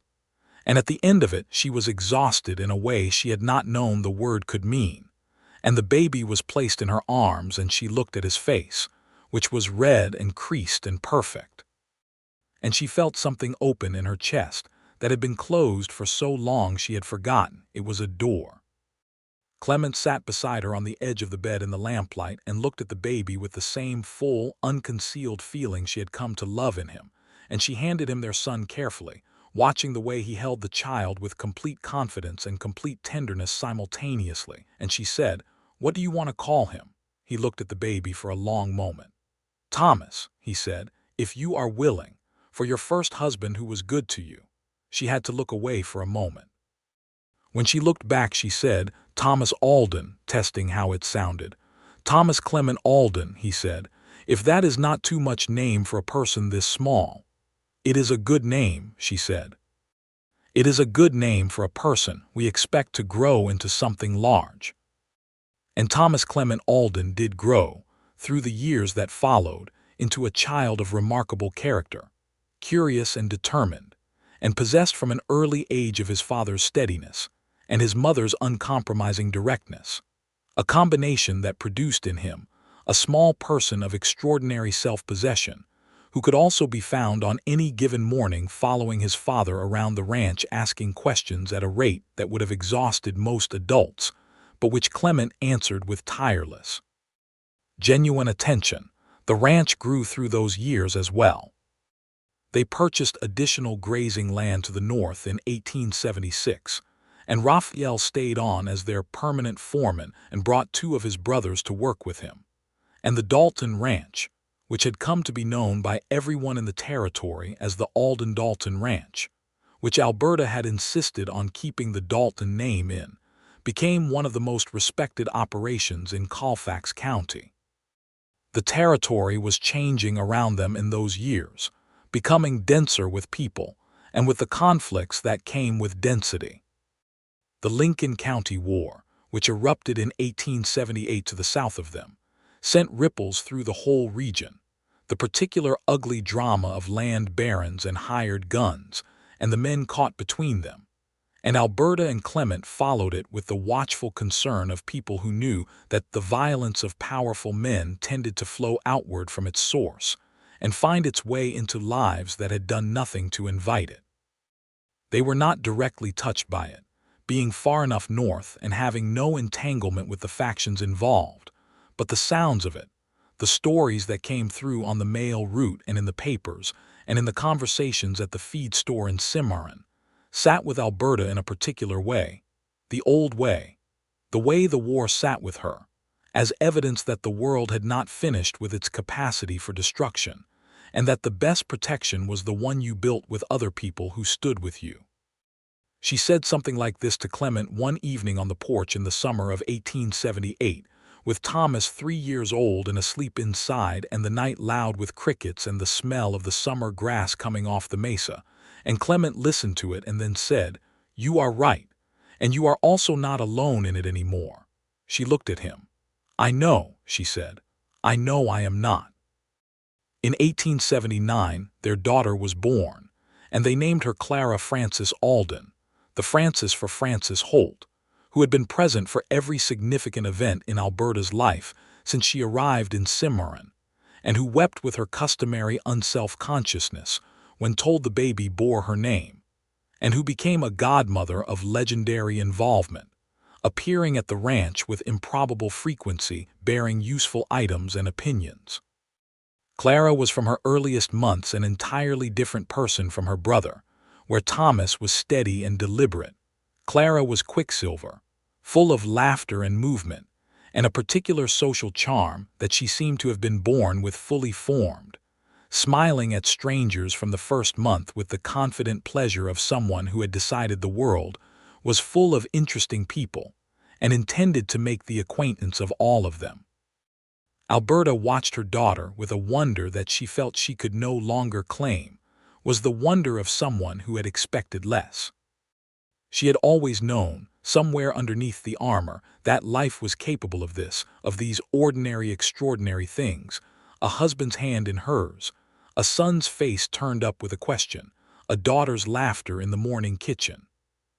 And at the end of it, she was exhausted in a way she had not known the word could mean, and the baby was placed in her arms and she looked at his face, which was red and creased and perfect. And she felt something open in her chest that had been closed for so long she had forgotten it was a door. Clement sat beside her on the edge of the bed in the lamplight and looked at the baby with the same full, unconcealed feeling she had come to love in him, and she handed him their son carefully, watching the way he held the child with complete confidence and complete tenderness simultaneously, and she said, "What do you want to call him?" He looked at the baby for a long moment. "Thomas," he said, "if you are willing, for your first husband who was good to you." She had to look away for a moment. When she looked back, she said, "Thomas Alden," testing how it sounded. "Thomas Clement Alden," he said, "if that is not too much name for a person this small." "It is a good name," she said. "It is a good name for a person we expect to grow into something large." And Thomas Clement Alden did grow, through the years that followed, into a child of remarkable character, curious and determined, and possessed from an early age of his father's steadiness and his mother's uncompromising directness, a combination that produced in him a small person of extraordinary self-possession, who could also be found on any given morning following his father around the ranch asking questions at a rate that would have exhausted most adults, but which Clement answered with tireless, genuine attention. The ranch grew through those years as well. They purchased additional grazing land to the north in 1876, and Raphael stayed on as their permanent foreman and brought 2 of his brothers to work with him. And the Dalton Ranch, which had come to be known by everyone in the territory as the Dalton Ranch, which Alberta had insisted on keeping the Dalton name in, became one of the most respected operations in Colfax County. The territory was changing around them in those years, becoming denser with people, and with the conflicts that came with density. The Lincoln County War, which erupted in 1878 to the south of them, sent ripples through the whole region, the particular ugly drama of land barons and hired guns, and the men caught between them. And Alberta and Clement followed it with the watchful concern of people who knew that the violence of powerful men tended to flow outward from its source, and find its way into lives that had done nothing to invite it. They were not directly touched by it, being far enough north and having no entanglement with the factions involved, but the sounds of it, the stories that came through on the mail route and in the papers, and in the conversations at the feed store in Cimarron, sat with Alberta in a particular way, the old way, the way the war sat with her, as evidence that the world had not finished with its capacity for destruction, and that the best protection was the one you built with other people who stood with you. She said something like this to Clement one evening on the porch in the summer of 1878, with Thomas 3 years old and asleep inside and the night loud with crickets and the smell of the summer grass coming off the mesa, and Clement listened to it and then said, "You are right, and you are also not alone in it anymore." She looked at him. "I know," she said. "I know I am not." In 1879, their daughter was born, and they named her Clara Frances Alden, the Frances for Frances Holt, who had been present for every significant event in Alberta's life since she arrived in Cimarron, and who wept with her customary unself-consciousness when told the baby bore her name, and who became a godmother of legendary involvement, appearing at the ranch with improbable frequency bearing useful items and opinions. Clara was from her earliest months an entirely different person from her brother, where Thomas was steady and deliberate. Clara was quicksilver, full of laughter and movement, and a particular social charm that she seemed to have been born with fully formed, smiling at strangers from the first month with the confident pleasure of someone who had decided the world was full of interesting people and intended to make the acquaintance of all of them. Alberta watched her daughter with a wonder that she felt she could no longer claim, was the wonder of someone who had expected less. She had always known, somewhere underneath the armor, that life was capable of this, of these ordinary, extraordinary things, a husband's hand in hers, a son's face turned up with a question, a daughter's laughter in the morning kitchen.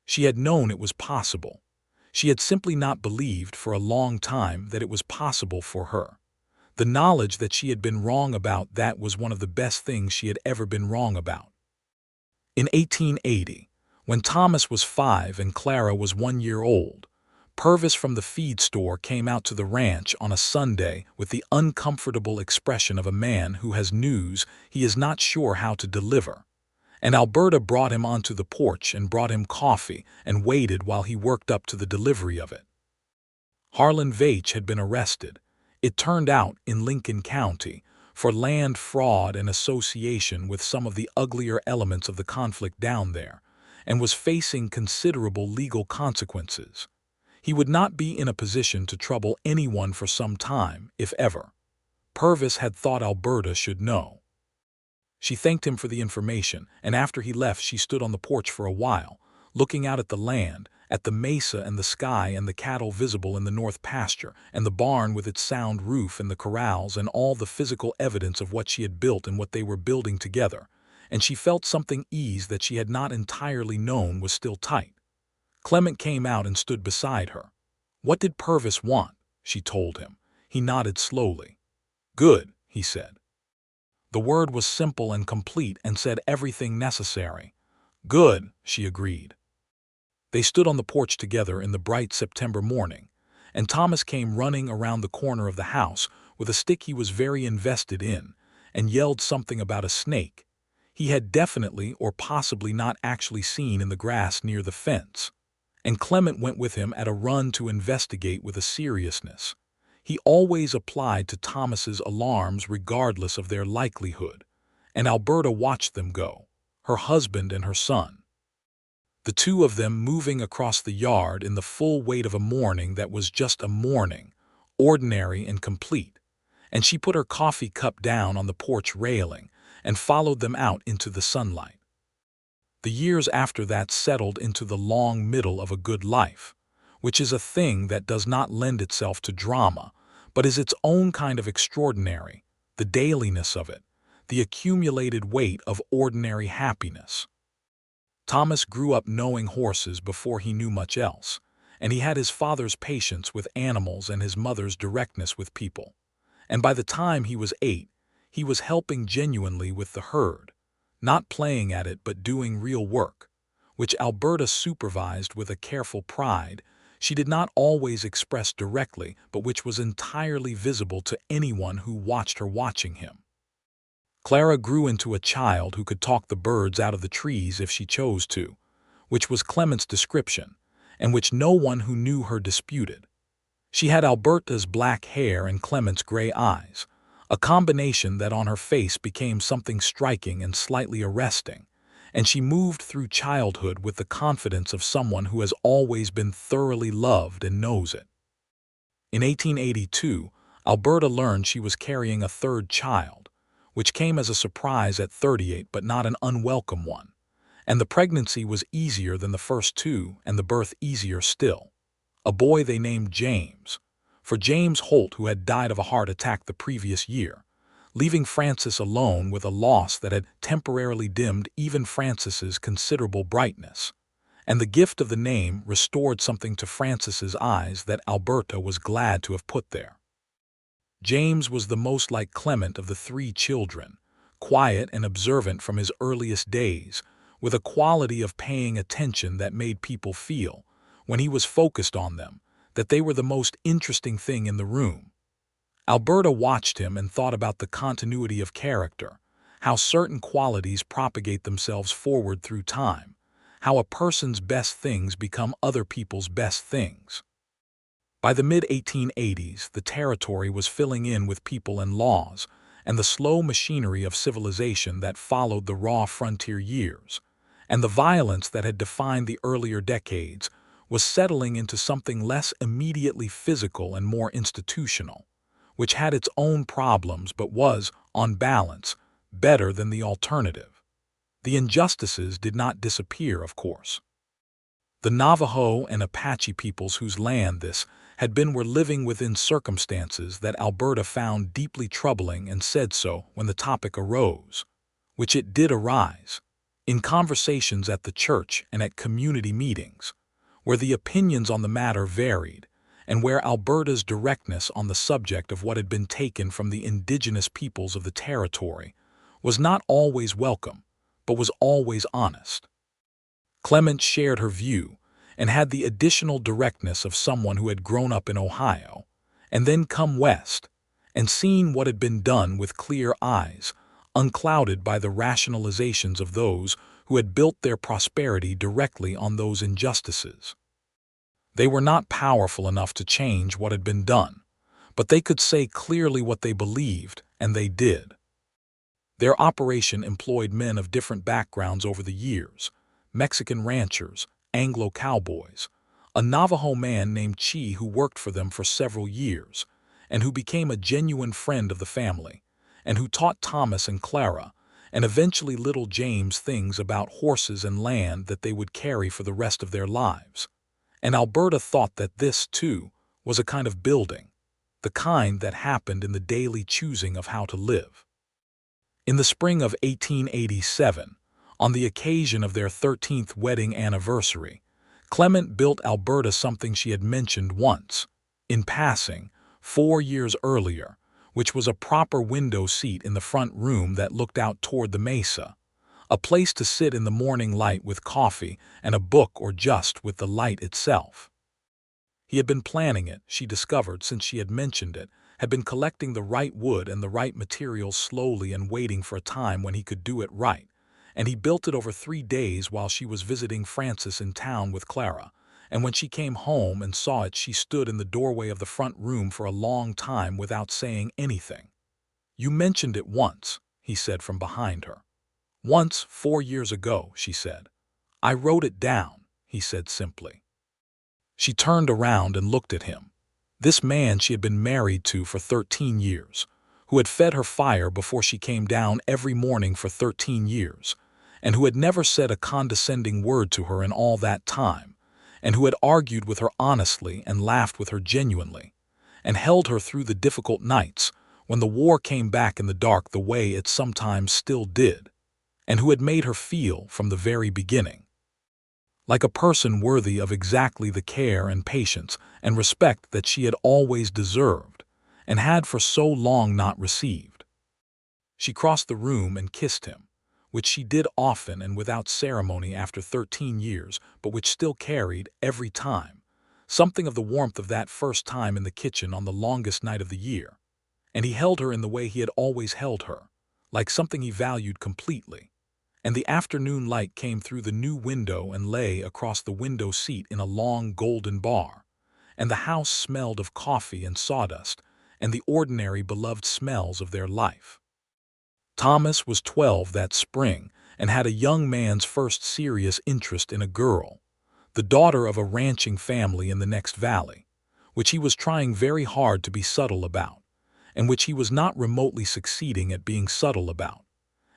She had known it was possible. She had simply not believed for a long time that it was possible for her. The knowledge that she had been wrong about that was one of the best things she had ever been wrong about. In 1880, when Thomas was 5 and Clara was 1 year old, Purvis from the feed store came out to the ranch on a Sunday with the uncomfortable expression of a man who has news he is not sure how to deliver. And Alberta brought him onto the porch and brought him coffee and waited while he worked up to the delivery of it. Harlan Veitch had been arrested, it turned out in Lincoln County, for land fraud and association with some of the uglier elements of the conflict down there, and was facing considerable legal consequences. He would not be in a position to trouble anyone for some time, if ever. Purvis had thought Alberta should know. She thanked him for the information, and after he left she stood on the porch for a while, looking out at the land, at the mesa and the sky and the cattle visible in the north pasture, and the barn with its sound roof and the corrals and all the physical evidence of what she had built and what they were building together, and she felt something ease that she had not entirely known was still tight. Clement came out and stood beside her. "What did Purvis want?" she told him. He nodded slowly. "Good," he said. The word was simple and complete and said everything necessary. "Good," she agreed. They stood on the porch together in the bright September morning, and Thomas came running around the corner of the house with a stick he was very invested in, and yelled something about a snake he had definitely or possibly not actually seen in the grass near the fence. And Clement went with him at a run to investigate with a seriousness he always applied to Thomas's alarms regardless of their likelihood, and Alberta watched them go, her husband and her son. The two of them moving across the yard in the full weight of a morning that was just a morning, ordinary and complete, and she put her coffee cup down on the porch railing and followed them out into the sunlight. The years after that settled into the long middle of a good life, which is a thing that does not lend itself to drama, but is its own kind of extraordinary, the dailiness of it, the accumulated weight of ordinary happiness. Thomas grew up knowing horses before he knew much else, and he had his father's patience with animals and his mother's directness with people. And by the time he was 8, he was helping genuinely with the herd, not playing at it but doing real work, which Alberta supervised with a careful pride she did not always express directly, but which was entirely visible to anyone who watched her watching him. Clara grew into a child who could talk the birds out of the trees if she chose to, which was Clement's description, and which no one who knew her disputed. She had Alberta's black hair and Clement's gray eyes, a combination that on her face became something striking and slightly arresting, and she moved through childhood with the confidence of someone who has always been thoroughly loved and knows it. In 1882, Alberta learned she was carrying a third child, which came as a surprise at 38 but not an unwelcome one, and the pregnancy was easier than the first two and the birth easier still. A boy they named James, for James Holt, who had died of a heart attack the previous year, leaving Frances alone with a loss that had temporarily dimmed even Frances's considerable brightness. And the gift of the name restored something to Frances's eyes that Alberta was glad to have put there. James was the most like Clement of the 3 children, quiet and observant from his earliest days, with a quality of paying attention that made people feel, when he was focused on them, that they were the most interesting thing in the room. Alberta watched him and thought about the continuity of character, how certain qualities propagate themselves forward through time, how a person's best things become other people's best things. By the mid-1880s, the territory was filling in with people and laws, and the slow machinery of civilization that followed the raw frontier years, and the violence that had defined the earlier decades, was settling into something less immediately physical and more institutional, which had its own problems but was, on balance, better than the alternative. The injustices did not disappear, of course. The Navajo and Apache peoples whose land this had been were living within circumstances that Alberta found deeply troubling and said so when the topic arose, which it did arise, in conversations at the church and at community meetings, where the opinions on the matter varied, and where Alberta's directness on the subject of what had been taken from the indigenous peoples of the territory was not always welcome, but was always honest. Clement shared her view and had the additional directness of someone who had grown up in Ohio and then come west and seen what had been done with clear eyes, unclouded by the rationalizations of those who had built their prosperity directly on those injustices. They were not powerful enough to change what had been done, but they could say clearly what they believed, and they did. Their operation employed men of different backgrounds over the years: Mexican ranchers, Anglo cowboys, a Navajo man named Chi who worked for them for several years, and who became a genuine friend of the family, and who taught Thomas and Clara, and eventually little James, things about horses and land that they would carry for the rest of their lives. And Alberta thought that this, too, was a kind of building, the kind that happened in the daily choosing of how to live. In the spring of 1887, on the occasion of their 13th wedding anniversary, Clement built Alberta something she had mentioned once, in passing, 4 years earlier, which was a proper window seat in the front room that looked out toward the mesa, a place to sit in the morning light with coffee and a book, or just with the light itself. He had been planning it, she discovered, since she had mentioned it, had been collecting the right wood and the right materials slowly and waiting for a time when he could do it right, and he built it over 3 days while she was visiting Frances in town with Clara, and when she came home and saw it she stood in the doorway of the front room for a long time without saying anything. "You mentioned it once," he said from behind her. "Once, 4 years ago," she said. "I wrote it down," he said simply. She turned around and looked at him. This man she had been married to for 13 years, who had fed her fire before she came down every morning for 13 years, and who had never said a condescending word to her in all that time, and who had argued with her honestly and laughed with her genuinely, and held her through the difficult nights when the war came back in the dark the way it sometimes still did, and who had made her feel, from the very beginning, like a person worthy of exactly the care and patience and respect that she had always deserved, and had for so long not received. She crossed the room and kissed him, which she did often and without ceremony after 13 years, but which still carried, every time, something of the warmth of that first time in the kitchen on the longest night of the year, and he held her in the way he had always held her, like something he valued completely. And the afternoon light came through the new window and lay across the window seat in a long golden bar, and the house smelled of coffee and sawdust and the ordinary beloved smells of their life. Thomas was 12 that spring and had a young man's first serious interest in a girl, the daughter of a ranching family in the next valley, which he was trying very hard to be subtle about, and which he was not remotely succeeding at being subtle about.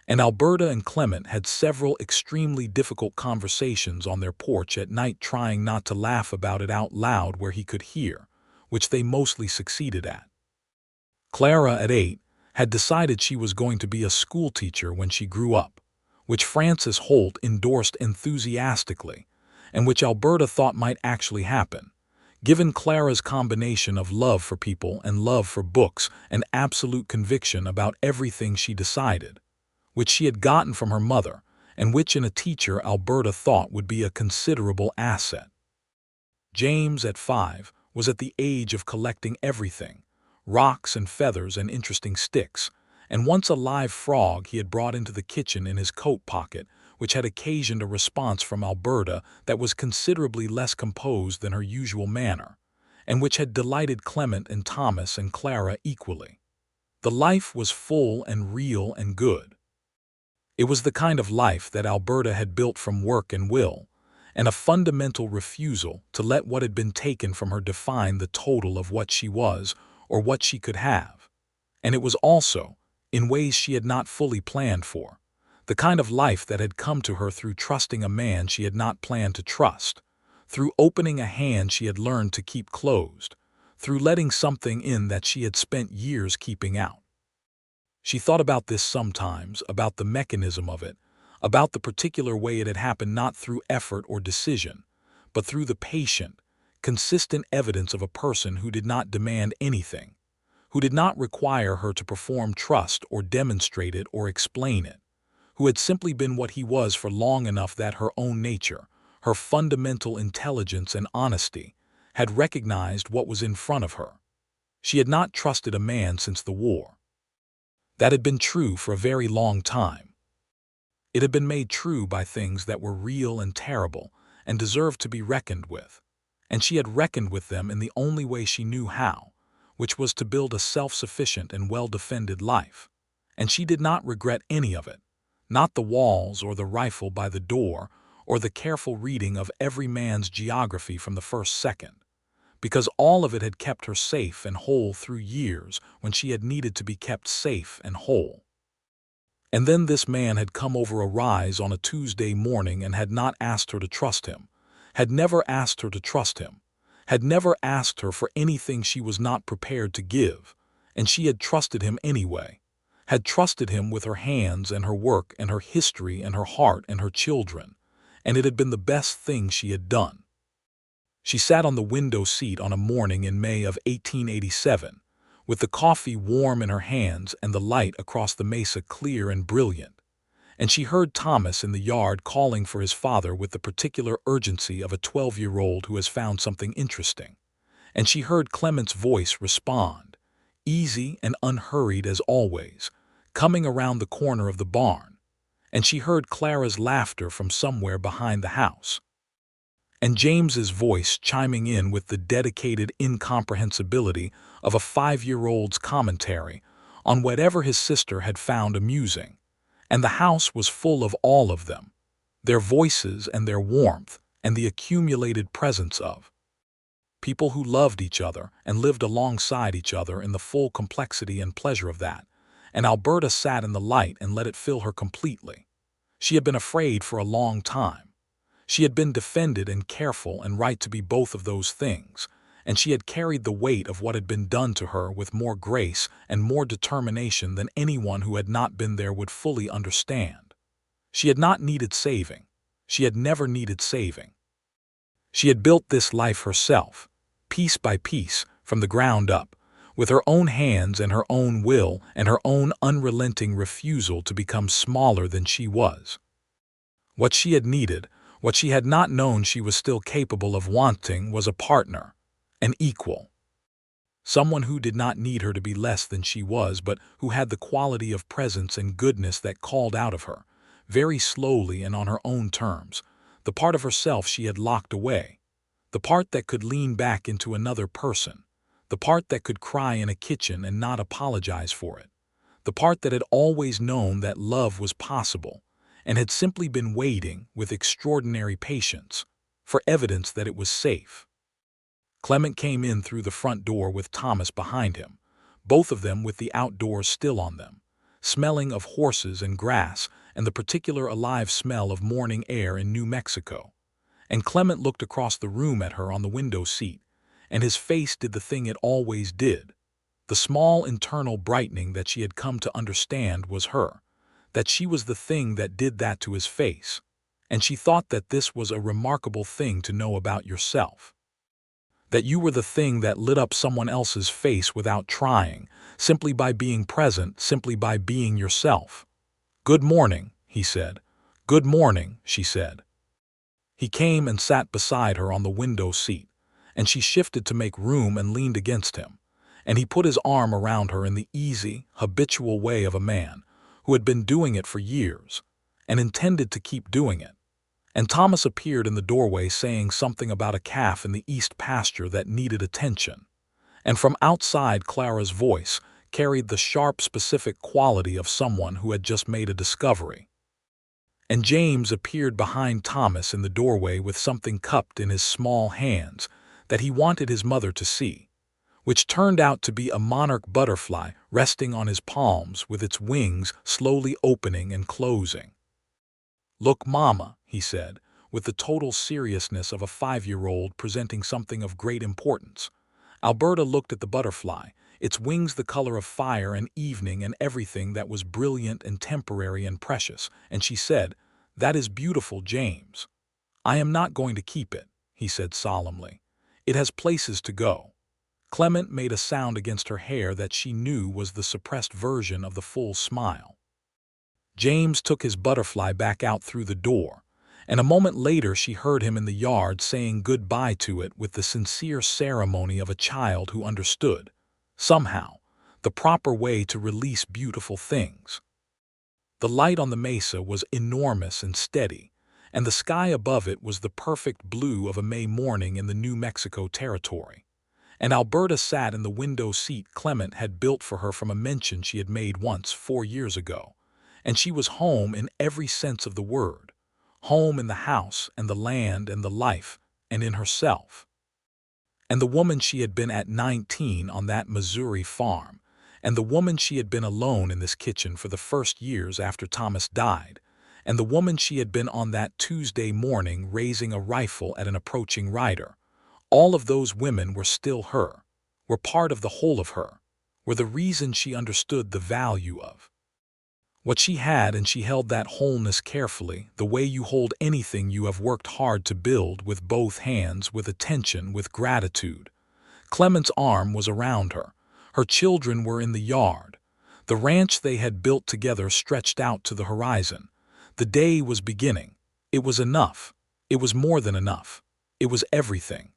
And Alberta and Clement had several extremely difficult conversations on their porch at night, trying not to laugh about it out loud where he could hear, which they mostly succeeded at. Clara, at 8, had decided she was going to be a schoolteacher when she grew up, which Frances Holt endorsed enthusiastically, and which Alberta thought might actually happen, given Clara's combination of love for people and love for books and absolute conviction about everything she decided, which she had gotten from her mother, and which in a teacher Alberta thought would be a considerable asset. James, at 5, was at the age of collecting everything, rocks and feathers and interesting sticks, and once a live frog he had brought into the kitchen in his coat pocket, which had occasioned a response from Alberta that was considerably less composed than her usual manner, and which had delighted Clement and Thomas and Clara equally. The life was full and real and good. It was the kind of life that Alberta had built from work and will, and a fundamental refusal to let what had been taken from her define the total of what she was or what she could have. And it was also, in ways she had not fully planned for, the kind of life that had come to her through trusting a man she had not planned to trust, through opening a hand she had learned to keep closed, through letting something in that she had spent years keeping out. She thought about this sometimes, about the mechanism of it, about the particular way it had happened, not through effort or decision, but through the patient, consistent evidence of a person who did not demand anything, who did not require her to perform trust or demonstrate it or explain it, who had simply been what he was for long enough that her own nature, her fundamental intelligence and honesty, had recognized what was in front of her. She had not trusted a man since the war. That had been true for a very long time. It had been made true by things that were real and terrible and deserved to be reckoned with, and she had reckoned with them in the only way she knew how, which was to build a self-sufficient and well-defended life. And she did not regret any of it, not the walls or the rifle by the door or the careful reading of every man's geography from the first second, because all of it had kept her safe and whole through years when she had needed to be kept safe and whole. And then this man had come over a rise on a Tuesday morning and had not asked her to trust him, had never asked her to trust him, had never asked her for anything she was not prepared to give, and she had trusted him anyway, had trusted him with her hands and her work and her history and her heart and her children, and it had been the best thing she had done. She sat on the window seat on a morning in May of 1887, with the coffee warm in her hands and the light across the mesa clear and brilliant, and she heard Thomas in the yard calling for his father with the particular urgency of a 12-year-old who has found something interesting, and she heard Clement's voice respond, easy and unhurried as always, coming around the corner of the barn, and she heard Clara's laughter from somewhere behind the house, and James's voice chiming in with the dedicated incomprehensibility of a 5-year-old's commentary on whatever his sister had found amusing, and the house was full of all of them, their voices and their warmth and the accumulated presence of people who loved each other and lived alongside each other in the full complexity and pleasure of that, and Alberta sat in the light and let it fill her completely. She had been afraid for a long time. She had been defended and careful and right to be both of those things, and she had carried the weight of what had been done to her with more grace and more determination than anyone who had not been there would fully understand. She had not needed saving. She had never needed saving. She had built this life herself, piece by piece, from the ground up, with her own hands and her own will and her own unrelenting refusal to become smaller than she was. What she had needed, what she had not known she was still capable of wanting, was a partner, an equal. Someone who did not need her to be less than she was, but who had the quality of presence and goodness that called out of her, very slowly and on her own terms, the part of herself she had locked away, the part that could lean back into another person, the part that could cry in a kitchen and not apologize for it, the part that had always known that love was possible and had simply been waiting with extraordinary patience for evidence that it was safe. Clement came in through the front door with Thomas behind him, both of them with the outdoors still on them, smelling of horses and grass and the particular alive smell of morning air in New Mexico. And Clement looked across the room at her on the window seat, and his face did the thing it always did. The small internal brightening that she had come to understand was her, that she was the thing that did that to his face, and she thought that this was a remarkable thing to know about yourself. That you were the thing that lit up someone else's face without trying, simply by being present, simply by being yourself. "Good morning," he said. "Good morning," she said. He came and sat beside her on the window seat, and she shifted to make room and leaned against him, and he put his arm around her in the easy, habitual way of a man who had been doing it for years and intended to keep doing it. And Thomas appeared in the doorway saying something about a calf in the east pasture that needed attention, and from outside Clara's voice carried the sharp, specific quality of someone who had just made a discovery. And James appeared behind Thomas in the doorway with something cupped in his small hands that he wanted his mother to see, which turned out to be a monarch butterfly resting on his palms with its wings slowly opening and closing. "Look, Mama," he said, with the total seriousness of a 5-year-old presenting something of great importance. Alberta looked at the butterfly, its wings the color of fire and evening and everything that was brilliant and temporary and precious, and she said, "That is beautiful, James." "I am not going to keep it," he said solemnly. "It has places to go." Clement made a sound against her hair that she knew was the suppressed version of the full smile. James took his butterfly back out through the door, and a moment later she heard him in the yard saying goodbye to it with the sincere ceremony of a child who understood, somehow, the proper way to release beautiful things. The light on the mesa was enormous and steady, and the sky above it was the perfect blue of a May morning in the New Mexico territory. And Alberta sat in the window seat Clement had built for her from a mention she had made once 4 years ago, and she was home in every sense of the word, home in the house and the land and the life and in herself. And the woman she had been at 19 on that Missouri farm, and the woman she had been alone in this kitchen for the first years after Thomas died, and the woman she had been on that Tuesday morning raising a rifle at an approaching rider, all of those women were still her, were part of the whole of her, were the reason she understood the value of what she had, and she held that wholeness carefully, the way you hold anything you have worked hard to build, with both hands, with attention, with gratitude. Clement's arm was around her. Her children were in the yard. The ranch they had built together stretched out to the horizon. The day was beginning. It was enough. It was more than enough. It was everything.